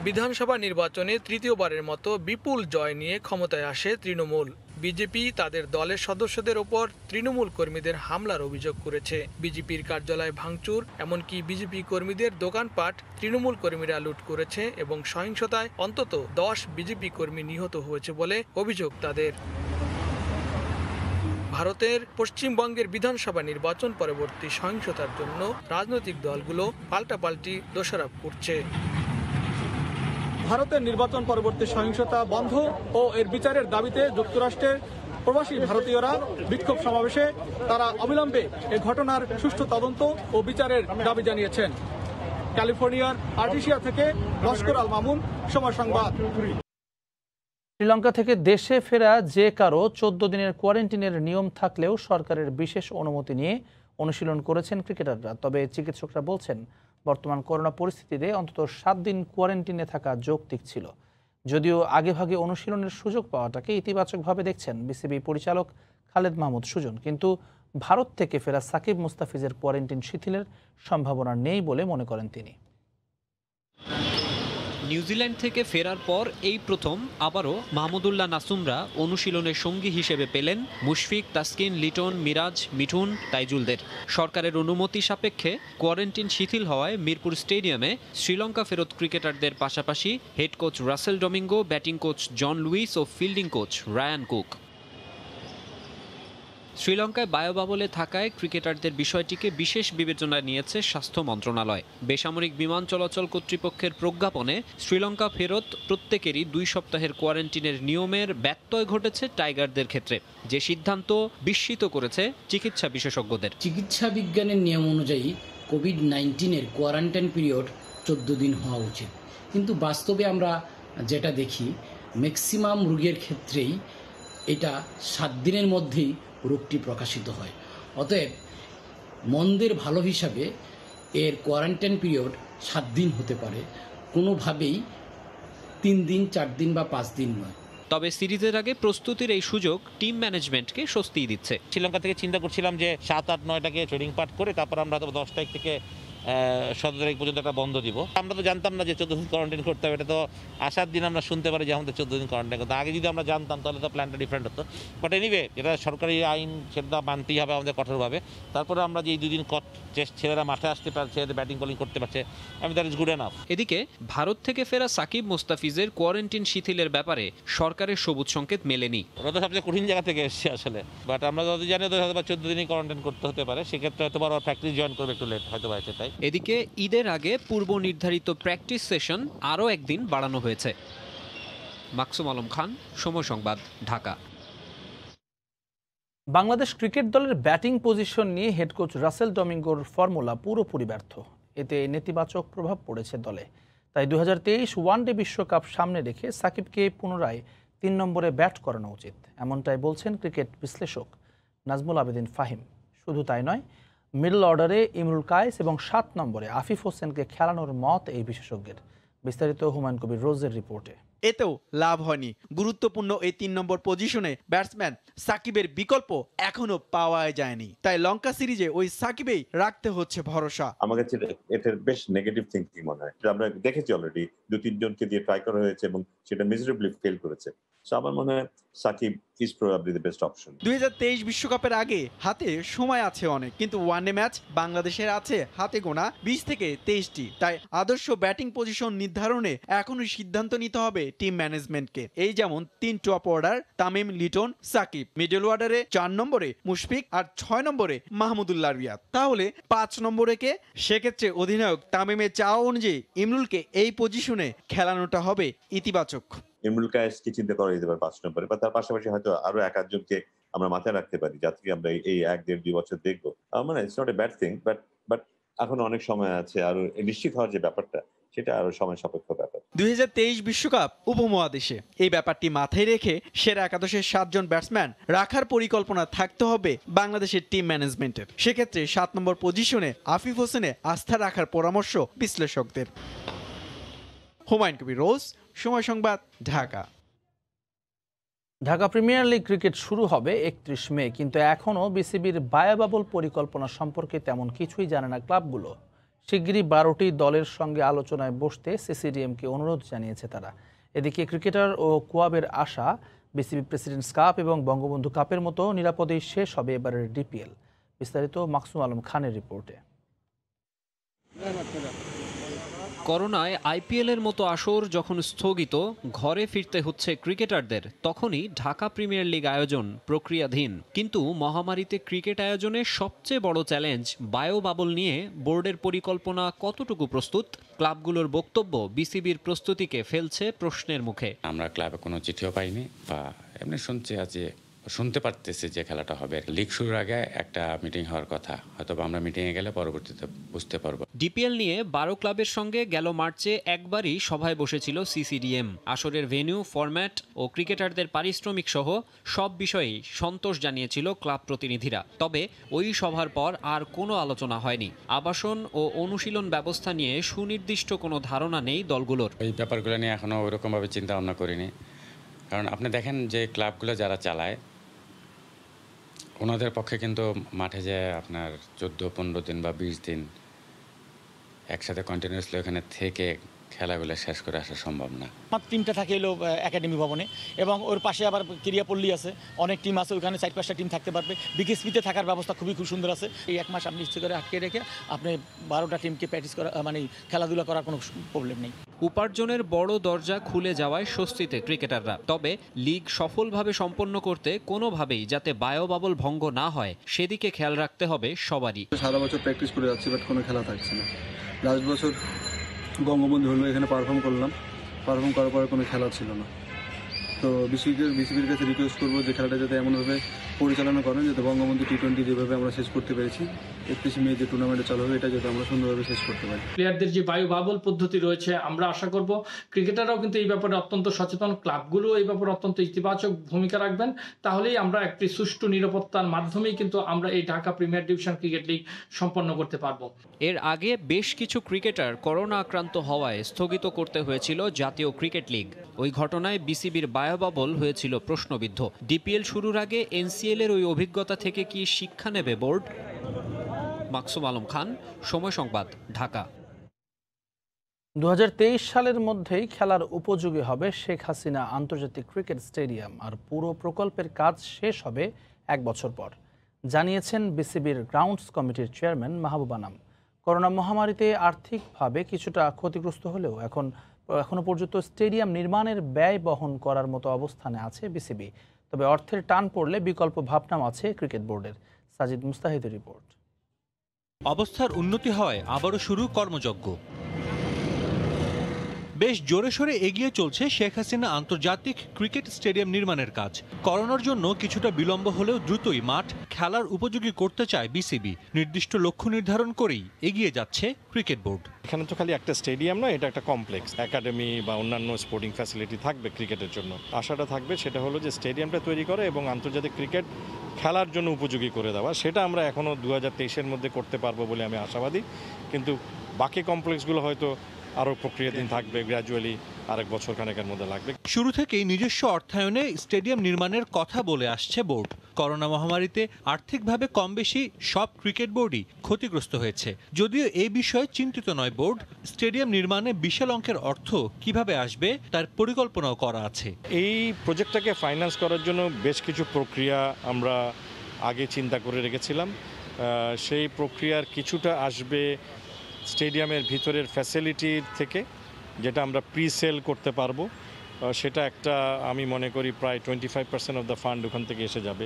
বিধানসভা নির্বাচনে তৃতীয়বারের মতো বিপুল জয় নিয়ে ক্ষমতায় আসে তৃণমূল। বিজেপি তাদের দলের সদস্যদের ওপর তৃণমূল কর্মীদের হামলার অভিযোগ করেছে। বিজেপির কার্যালয় ভাঙচুর, এমনকি বিজেপি কর্মীদের দোকানপাট তৃণমূল কর্মীরা লুট করেছে এবং সহিংসতায় অন্তত 10 বিজেপি কর্মী নিহত হয়েছে বলে অভিযোগ তাদের। ভারতের পশ্চিমবঙ্গের বিধানসভা নির্বাচন পরবর্তী সহিংসতার জন্য রাজনৈতিক দলগুলো পাল্টাপাল্টি দোষারোপ করছে। ভারতের নির্বাচন পরবর্তী সহিংসতা বন্ধ ও এর বিচারের দাবিতে যুক্তরাষ্ট্রের প্রবাসী ভারতীয়রা বিক্ষোভ সমাবেশে তারা অবিলম্বে এই ঘটনার সুষ্ঠু তদন্ত ও বিচারের দাবি জানিয়েছেন। ক্যালিফোর্নিয়ার আর্টিসিয়া থেকে লস্কর আল মামুন, সময় সংবাদ। শ্রীলঙ্কা থেকে দেশে ফেরা যে কারো 14 দিনের কোয়ারেন্টিনের নিয়ম থাকলেও সরকারের বিশেষ অনুমতি নিয়ে অনুশীলন করেছেন ক্রিকেটাররা। তবে চিকিৎসকরা বলছেন বর্তমান করোনা পরিস্থিতিতে অন্তত 7 দিন কোয়ারেন্টিনে থাকা যৌক্তিক ছিল। যদিও আগেভাগে অনুশীলনের সুযোগ পাওয়াটাকে ইতিবাচকভাবে দেখছেন বিসিবি পরিচালক খালেদ মাহমুদ সুজন, কিন্তু ভারত থেকে ফেরা সাকিব মুস্তাফিজের কোয়ারেন্টিন শিথিলের সম্ভাবনা নেই বলে মনে করেন তিনি। নিউজিল্যান্ড থেকে ফেরার পর এই প্রথম আবারও মাহমুদুল্লাহ নাসুমরা অনুশীলনের সঙ্গী হিসেবে পেলেন মুশফিক, তাসকিন, লিটন, মিরাজ, মিঠুন, তাইজুলদের। সরকারের অনুমতি সাপেক্ষে কোয়ারেন্টিন শিথিল হওয়ায় মিরপুর স্টেডিয়ামে শ্রীলঙ্কা ফেরত ক্রিকেটারদের পাশাপাশি head coach Russell Domingo, batting coach Jon Lewis ও ফিল্ডিং কোচ রায়ান কুক। শ্রীলঙ্কায় বায়োবাবলে থাকায় ক্রিকেটারদের বিষয়টিকে বিশেষ বিবেচনায় নিয়েছে স্বাস্থ্য মন্ত্রণালয়। বেসামরিক বিমান চলাচল কর্তৃপক্ষের প্রজ্ঞাপনে শ্রীলঙ্কা ফেরত প্রত্যেকেরই 2 সপ্তাহের কোয়ারেন্টিনের নিয়মের ব্যত্যয় ঘটেছে টাইগারদের ক্ষেত্রে, যে সিদ্ধান্ত বিস্মিত করেছে চিকিৎসা বিশেষজ্ঞদের। চিকিৎসা বিজ্ঞানের নিয়ম অনুযায়ী কোভিড-19-এর কোয়ারেন্টাইন পিরিয়ড 14 দিন হওয়া উচিত, কিন্তু বাস্তবে আমরা যেটা দেখি ম্যাক্সিমাম রোগীর ক্ষেত্রেই এটা 7 দিনের মধ্যেই রোগটি প্রকাশিত হয়। অতএব মন্দের ভালো হিসাবে এর কোয়ারেন্টাইন পিরিয়ড 7 দিন হতে পারে, কোনোভাবেই 3 দিন, 4 দিন বা 5 দিন নয়। তবে সিরিজের আগে প্রস্তুতির এই সুযোগ টিম ম্যানেজমেন্টকে স্বস্তি দিচ্ছে। শ্রীলঙ্কা থেকে চিন্তা করছিলাম যে 7, 8, 9টাকে ট্রেনিং পার্ট করে তারপর আমরা 10 তারিখ থেকে 17 তারিখ পর্যন্ত একটা বন্ধ দিব। আমরা তো জানতাম না যে 14 দিন কোয়ারেন্টাইন করতে হবে, এটা তো আসার দিন আমরা শুনতে পারি যে আমাদের 14 দিন কোয়ারেন্টাইন করতে। আগে যদি আমরা জানতাম তাহলে তো প্ল্যানটা ডিফারেন্ট হতো। বাট এনিওয়ে, যেটা সরকারি আইন সেটা মানতেই হবে আমাদের কঠোরভাবে। তারপরে আমরা যে এই 2 দিন ছেলেরা মাঠে আসতে পারছে, ব্যাটিং বোলিং করতে পারছে, দ্যাট ইজ গুড এনাফ। এদিকে ভারত থেকে ফেরা সাকিব মুস্তাফিজের কোয়ারেন্টিন শিথিলের ব্যাপারে সরকারের সবুজ সংকেত মেলেনি। ওরা তো সবচেয়ে কঠিন জায়গা থেকে এসছে আসলে, বাট আমরা যদি জানি হয়তো 14 দিনই কোয়ারেন্টাইন করতে হতে পারে, সেক্ষেত্রে হয়তো বড় প্র্যাকটিস জয়েন করবে একটু লেট হয়তো পারে। তাই এদিকে ঈদের আগে পূর্ব নির্ধারিত প্র্যাকটিস সেশন আরও একদিন বাড়ানো হয়েছে। মাকসুম আলম খান, সময় সংবাদ, ঢাকা। বাংলাদেশ ক্রিকেট দলের ব্যাটিং পজিশন নিয়ে হেড কোচ রাসেল ডমিঙ্গোর ফর্মুলা পুরোপুরি ব্যর্থ। এতে নেতিবাচক প্রভাব পড়েছে দলে। তাই 2023 ওয়ানডে বিশ্বকাপ সামনে রেখে সাকিবকে পুনরায় 3 নম্বরে ব্যাট করানো উচিত, এমনটাই বলছেন ক্রিকেট বিশ্লেষক নাজমুল আবেদিন ফাহিম। শুধু তাই নয়, মিডল অর্ডারে ইমরুল কায়েস এবং 7 নম্বরে আফিফ হোসেনকে খেলানোর মত এই বিশেষজ্ঞের। বিস্তারিত হুমায়ুন কবির রোজের রিপোর্টে। এতেও লাভ হয়নি। গুরুত্বপূর্ণ এই 3 নম্বর পজিশনে ব্যাটসম্যান সাকিবের বিকল্প এখনো পাওয়া যায়নি। তাই লঙ্কা সিরিজে ওই সাকিবেই রাখতে হচ্ছে ভরসা। আমার কাছে এটা বেশ নেগেটিভ থিঙ্কিং মনে হয়। আমরা দেখেছি অলরেডি 2-3 জনকে দিয়ে ট্রাই করা হয়েছে এবং সেটা মিজারেবলি ফেল করেছে। সো আমার মনে হয় Shakib is probably the best option. 2023 বিশ্বকাপের আগে হাতে সময় আছে অনেক, কিন্তু ওয়ানডে ম্যাচ বাংলাদেশের আছে হাতে গোনা 20 থেকে 23টি। তাই আদর্শ ব্যাটিং পজিশন নির্ধারণে এখনই সিদ্ধান্ত নিতে হবে টিম ম্যানেজমেন্টকে। এই যেমন 3 top order Tamim, Liton, Shakib, middle অর্ডারে 4 নম্বরে মুশফিক আর 6 নম্বরে মাহমুদুল্লাহ রিয়াদ। তাহলে 5 নম্বরে কে? সেক্ষেত্রে অধিনায়ক তামিমের চাওয়া অনুযায়ী ইমরুলকে এই পজিশনে খেলানোটা হবে ইতিবাচক। ইমরুল কায়েসকে চিন্তা করা যেতে পারে 5 নম্বরে, বা তার পাশাপাশি হয়তো আরো 1-2 আমরা মাথায় রাখতে পারি, যাতে আমরা এই 1-1.5-2 বছর দেখবো। মানে it's not a bad thing, but এখন অনেক সময় আছে, আরো নিশ্চিত হওয়ার যে ব্যাপারটা সেটা আরো সময় সাপেক্ষ ব্যাপার। 2023 বিশ্বকাপ উপমহাদেশে এই ব্যাপারটি মাথায় রেখে সেরা একাদশের 7 জন ব্যাটসম্যান রাখার পরিকল্পনা থাকতে হবে বাংলাদেশের টিম ম্যানেজমেন্টের। সেক্ষেত্রে 7 নম্বর পজিশনে আফিফ হোসেনে আস্থা রাখার পরামর্শ বিশ্লেষকদের। হুমায়ুন কবির রোজ, সময় সংবাদ, Dhaka. Dhaka premier league cricket শুরু হবে 31 মে, কিন্তু এখনও বিসিবির বায়োবাবল পরিকল্পনা সম্পর্কে তেমন কিছুই জানে না ক্লাবগুলো। শিগগিরই 12টি দলের সঙ্গে আলোচনায় বসতে সিসিডিএমকে অনুরোধ জানিয়েছে তারা। এদিকে ক্রিকেটার ও কোয়াবের আশা বিসিবি প্রেসিডেন্টস কাপ এবং বঙ্গবন্ধু কাপের মতো নিরাপদেই শেষ হবে এবারের ডিপিএল। বিস্তারিত মাকসুম আলম খানের রিপোর্টে। করোনায় আইপিএলের মতো আসর যখন স্থগিত, ঘরে ফিরতে হচ্ছে ক্রিকেটারদের, তখনই ঢাকা প্রিমিয়ার লিগ আয়োজন প্রক্রিয়াধীন। কিন্তু মহামারীতে ক্রিকেট আয়োজনে সবচেয়ে বড় চ্যালেঞ্জ বায়োবাবল নিয়ে বোর্ডের পরিকল্পনা কতটুকু প্রস্তুত? ক্লাবগুলোর বক্তব্য বিসিবির প্রস্তুতিকে ফেলছে প্রশ্নের মুখে। আমরা ক্লাবে কোনো চিঠিও পাইনি, বা এমনি শুনছি যে শুনতে পারতেছি যে খেলাটা হবে। লিগ শুরুর আগে একটা মিটিং হওয়ার কথা, হয়তো আমরা মিটিংয়ে গেলে পরবর্তীতে বুঝতে পারবো। ডিপিএল নিয়ে 12 ক্লাবের সঙ্গে গেল মার্চে একবারই সভায় বসেছিল সিসিডিএম। আসরের ভেন্যু, ফরম্যাট ও ক্রিকেটারদের পারিশ্রমিক সহ সব বিষয়েই সন্তোষ জানিয়েছিল ক্লাব প্রতিনিধিরা। তবে ওই সভার পর আর কোনো আলোচনা হয়নি। আবাসন ও অনুশীলন ব্যবস্থা নিয়ে সুনির্দিষ্ট কোনো ধারণা নেই দলগুলোর। এই ব্যাপারগুলো নিয়ে এখনও ওইরকমভাবে চিন্তা ভাবনা করিনি, কারণ আপনি দেখেন যে ক্লাবগুলো যারা চালায় ওনাদের পক্ষে কিন্তু মাঠে যে আপনার 14-15 দিন বা 20 দিন একসাথে কন্টিনিউয়াসলি ওখানে থেকে খেলাগুলো শেষ করে আসা সম্ভব না। আমার টিমটা থাকে এলো একাডেমি ভবনে, এবং ওর পাশে আবার ক্রিয়াপল্লী আছে, অনেক টিম আছে, ওখানে 4-5টা টিম থাকতে পারবে। বিকেএসপিতে থাকার ব্যবস্থা খুব সুন্দর আছে। এই 1 মাস আপনি ইচ্ছে করে আটকে রেখে আপনি 12টা টিমকে প্র্যাকটিস করা মানে খেলাধুলা করার কোনো প্রবলেম নেই। উপার্জনের বড় দরজা খুলে যাওয়ায় স্বস্তিতে ক্রিকেটাররা। তবে লিগ সফলভাবে সম্পন্ন করতে কোনোভাবেই যাতে বায়োবাবল ভঙ্গ না হয় সেদিকে খেয়াল রাখতে হবে সবারই। সারা বছর প্র্যাকটিস করে যাচ্ছি, বাট কোনো খেলা থাকছে না। লাস্ট বছর বঙ্গবন্ধু হলো, এখানে পারফর্ম করলাম, পারফর্ম করার পরে কোনো খেলা ছিল না। তো বিসিবির কাছে রিকোয়েস্ট করবো যে খেলাটা যাতে এমনভাবে পরিচালনা করেন যাতে বঙ্গবন্ধু টি20 যেভাবে আমরা শেষ করতে পেরেছি, 31 মে যে টুর্নামেন্টে চালু হবে এটা যাতে আমরা সুন্দরভাবে শেষ করতে পারি। প্লেয়ারদের যে বায়ু বাবল পদ্ধতি রয়েছে, আমরা আশা করব ক্রিকেটাররাও কিন্তু এই ব্যাপারে অত্যন্ত সচেতন, ক্লাবগুলো এই ব্যাপারে অত্যন্ত ইতিবাচক ভূমিকা রাখবেন। তাহলেই আমরা একটি সুষ্ঠু নিরাপত্তার মাধ্যমেই কিন্তু আমরা এই Dhaka premier division cricket league সম্পন্ন করতে পারবো। এর আগে বেশ কিছু ক্রিকেটার করোনা আক্রান্ত হওয়ায় স্থগিত করতে হয়েছিল জাতীয় ক্রিকেট লিগ। ওই ঘটনায় বিসিবির বায়োবাবল হয়েছিল প্রশ্নবিদ্ধ। ডিপিএল শুরুর আগে এনসিএল এর ওই অভিজ্ঞতা থেকে কি শিক্ষা নেবে বোর্ড? মাকসুম আলম খান, সময় সংবাদ, ঢাকা। 2023 সালের মধ্যেই খেলার উপযোগী হবে শেখ হাসিনা আন্তর্জাতিক ক্রিকেট স্টেডিয়াম, আর পুরো প্রকল্পের কাজ শেষ হবে 1 বছর পর, জানিয়েছেন বিসিবির গ্রাউন্ডস কমিটির চেয়ারম্যান মাহবুব আনাম। করোনা মহামারীতে আর্থিকভাবে কিছুটা ক্ষতিগ্রস্ত হলেও এখনো পর্যন্ত স্টেডিয়াম নির্মাণের ব্যয় বহন করার মতো অবস্থানে আছে বিসিবি। তবে অর্থের টান পড়লে বিকল্প ভাবনাও আছে ক্রিকেট বোর্ডের। সাজিদ মুস্তাহিদের রিপোর্ট। অবস্থার উন্নতি হয় আবারও শুরু কর্মযজ্ঞ। বেশ জোরে সোরে এগিয়ে চলছে শেখ হাসিনা আন্তর্জাতিক ক্রিকেট স্টেডিয়াম নির্মাণের কাজ। করোনার জন্য কিছুটা বিলম্ব হলেও দ্রুতই মাঠ খেলার উপযোগী করতে চায় বিসিবি। নির্দিষ্ট লক্ষ্য নির্ধারণ করেই এগিয়ে যাচ্ছে ক্রিকেট বোর্ড। এখানে তো খালি একটা স্টেডিয়াম নয়, এটা একটা কমপ্লেক্স, একাডেমি বা অন্যান্য স্পোর্টিং ফ্যাসিলিটি থাকবে ক্রিকেটের জন্য। আশাটা থাকবে সেটা হলো যে স্টেডিয়ামটা তৈরি করে এবং আন্তর্জাতিক ক্রিকেট খেলার জন্য উপযোগী করে দেওয়া। সেটা আমরা এখনও 2023-এর মধ্যে করতে পারবো বলে আমি আশাবাদী, কিন্তু বাকি কমপ্লেক্সগুলো হয়তো আরও প্রক্রিয়াধীন থাকবে, গ্র্যাজুয়ালি আরেক বছর খানেকের মধ্যে লাগবে। শুরু থেকেই নিজস্ব অর্থায়নে স্টেডিয়াম নির্মাণের কথা বলে আসছে বোর্ড। করোনা মহামারীতে আর্থিকভাবে কম বেশি সব ক্রিকেট বোর্ডই ক্ষতিগ্রস্ত হয়েছে। যদিও এই বিষয়ে চিন্তিত নয় বোর্ড, স্টেডিয়াম নির্মাণে বিশাল অঙ্কের অর্থ কিভাবে আসবে তার পরিকল্পনাও করা আছে। এই প্রজেক্টটাকে ফাইন্যান্স করার জন্য বেশ কিছু প্রক্রিয়া আমরা আগে চিন্তা করে রেখেছিলাম। সেই প্রক্রিয়ার কিছুটা আসবে স্টেডিয়ামের ভিতরের ফ্যাসিলিটির থেকে, যেটা আমরা প্রি সেল করতে পারবো। সেটা একটা আমি মনে করি প্রায় 25% অফ দ্য ফান্ড ওখান থেকে এসে যাবে।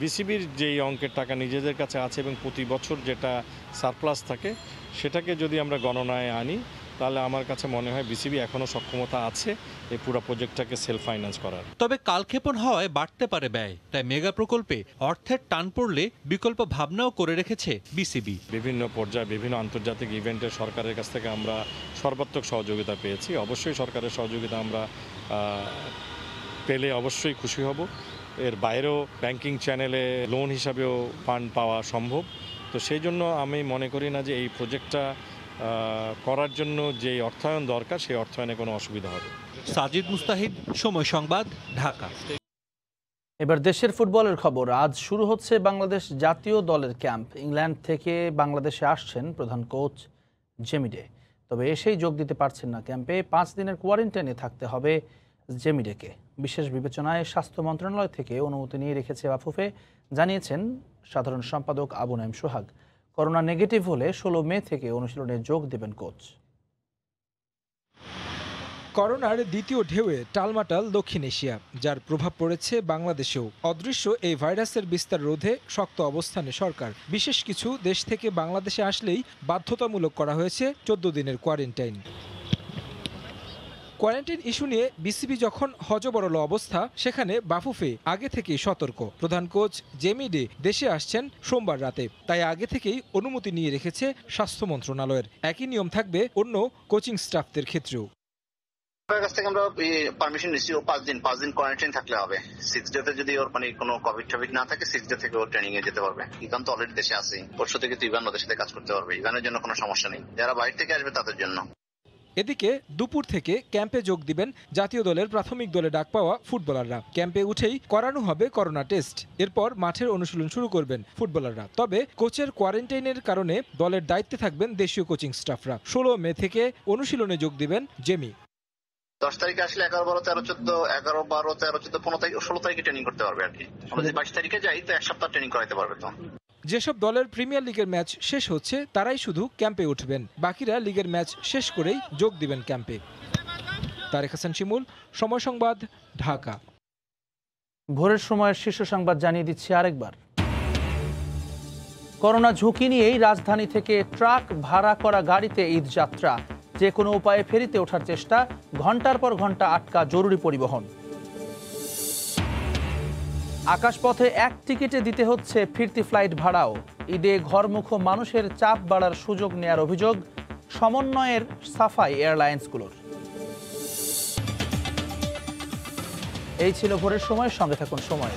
বিসিবির যেই অঙ্কের টাকা নিজেদের কাছে আছে এবং প্রতি বছর যেটা সারপ্লাস থাকে, সেটাকে যদি আমরা গণনায় আনি তাহলে আমার কাছে মনে হয় বিসিবি এখনও সক্ষমতা আছে এই পুরো প্রজেক্টটাকে সেলফ ফাইন্যান্স করার। তবে কালক্ষেপণ হওয়ায় বাড়তে পারে ব্যয়, তাই মেগা প্রকল্পে অর্থের টান পড়লে বিকল্প ভাবনাও করে রেখেছে বিসিবি। বিভিন্ন পর্যায়ে বিভিন্ন আন্তর্জাতিক ইভেন্টে সরকারের কাছ থেকে আমরা সর্বাত্মক সহযোগিতা পেয়েছি। অবশ্যই সরকারের সহযোগিতা আমরা পেলে অবশ্যই খুশি হব। এর বাইরেও ব্যাংকিং চ্যানেলে লোন হিসাবেও ফান্ড পাওয়া সম্ভব। তো সেই জন্য আমি মনে করি না যে এই প্রজেক্টটা করার জন্য যে অর্থায়ন দরকার সেই অর্থায়নে কোনো অসুবিধা হবে। সাজিদ মুস্তাহিদ, সময় সংবাদ, ঢাকা। এবার দেশের ফুটবলের খবর। আজ শুরু হচ্ছে বাংলাদেশ জাতীয় দলের ক্যাম্প। ইংল্যান্ড থেকে বাংলাদেশে আসছেন প্রধান কোচ জেমিডে। তবে এসেই যোগ দিতে পারছেন না ক্যাম্পে। 5 দিনের কোয়ারেন্টাইনে থাকতে হবে জেমিডেকে। বিশেষ বিবেচনায় স্বাস্থ্য মন্ত্রণালয় থেকে অনুমতি নিয়ে রেখেছে বাফুফে, জানিয়েছেন সাধারণ সম্পাদক আবু নাইম সোহাগ। করোনা নেগেটিভ হলে 16 মে থেকে অনুশীলনে যোগ দেবেন কোচ। করোনার দ্বিতীয় ঢেউয়ে টালমাটাল দক্ষিণ এশিয়া, যার প্রভাব পড়েছে বাংলাদেশেও। অদৃশ্য এই ভাইরাসের বিস্তার রোধে শক্ত অবস্থানে সরকার। বিশেষ কিছু দেশ থেকে বাংলাদেশে আসলেই বাধ্যতামূলক করা হয়েছে 14 দিনের কোয়ারেন্টাইন। কোয়ারেন্টাইন ইস্যু নিয়ে বিসিবি যখন হযবরল অবস্থা, সেখানে বাফুফে আগে থেকেই সতর্ক। প্রধান কোচ জেমি ডে দেশে আসছেন সোমবার রাতে, তাই আগে থেকেই অনুমতি নিয়ে রেখেছে স্বাস্থ্য মন্ত্রণালয়ের। একই নিয়ম থাকবে অন্য কোচিং স্টাফদের ক্ষেত্রেও। কাছ থেকে আমরা পারমিশন নিচ্ছি, ও 5 দিন কোয়ারেন্টাইন থাকলে হবে। 6 ডেতে যদি ওর কোনো কোভিড না থাকে 6 ডে থেকে ওর ট্রেনিং এ যেতে পারবে। ইভান তো অলরেডি দেশে আছে, পরশু থেকে তো ইভান ওদের সাথে কাজ করতে পারবে। ইভানের জন্য কোনো সমস্যা নেই, যারা বাইরে থেকে আসবে তাদের জন্য। এদিকে দুপুর থেকে ক্যাম্পে যোগ দিবেন জাতীয় দলের প্রাথমিক দলে ডাক পাওয়া ফুটবলাররা। ক্যাম্পে উঠেই করানো হবে করোনা টেস্ট। এরপর মাঠের অনুশীলন শুরু করবেন ফুটবলাররা। তবে কোচের কোয়ারেন্টাইনের কারণে দলের দায়িত্বে থাকবেন দেশীয় কোচিং স্টাফরা। 16 মে থেকে অনুশীলনে যোগ দিবেন জেমি। 10 তারিখে আসলে 11, 12, 13, 14, 11, 12, 13, 14, 15 তারিখ, 16 তারিখে ট্রেনিং করতে পারবে আর কি। আমরা যদি 22 তারিখে যাই তো 1 সপ্তাহ ট্রেনিং করাইতে পারবে। তো যেসব দলের প্রিমিয়ার লিগের ম্যাচ শেষ হচ্ছে তারাই শুধু ক্যাম্পে উঠবেন, বাকিরা লিগের ম্যাচ শেষ করেই যোগ দিবেন ক্যাম্পে। তারেক হাসান শিমুল, সময় সংবাদ, ঢাকা। ভোরের সময়ের শীর্ষ সংবাদ জানিয়ে দিচ্ছি আরেকবার। করোনা ঝুঁকি নিয়েই রাজধানী থেকে ট্রাক ভাড়া করা গাড়িতে ঈদ যাত্রা। যে কোনো উপায়ে ফেরিতে ওঠার চেষ্টা, ঘন্টার পর ঘন্টা আটকা জরুরি পরিবহন। আকাশপথে এক টিকিটে দিতে হচ্ছে ফিরতি ফ্লাইট ভাড়াও। ঈদে ঘরমুখো মানুষের চাপ বাড়ার সুযোগ নেয়ার অভিযোগ সমন্বয়ের সাফাই এয়ারলাইন্সগুলোর। এই ছিল ভোরের সময়, সঙ্গে থাকুন সময়।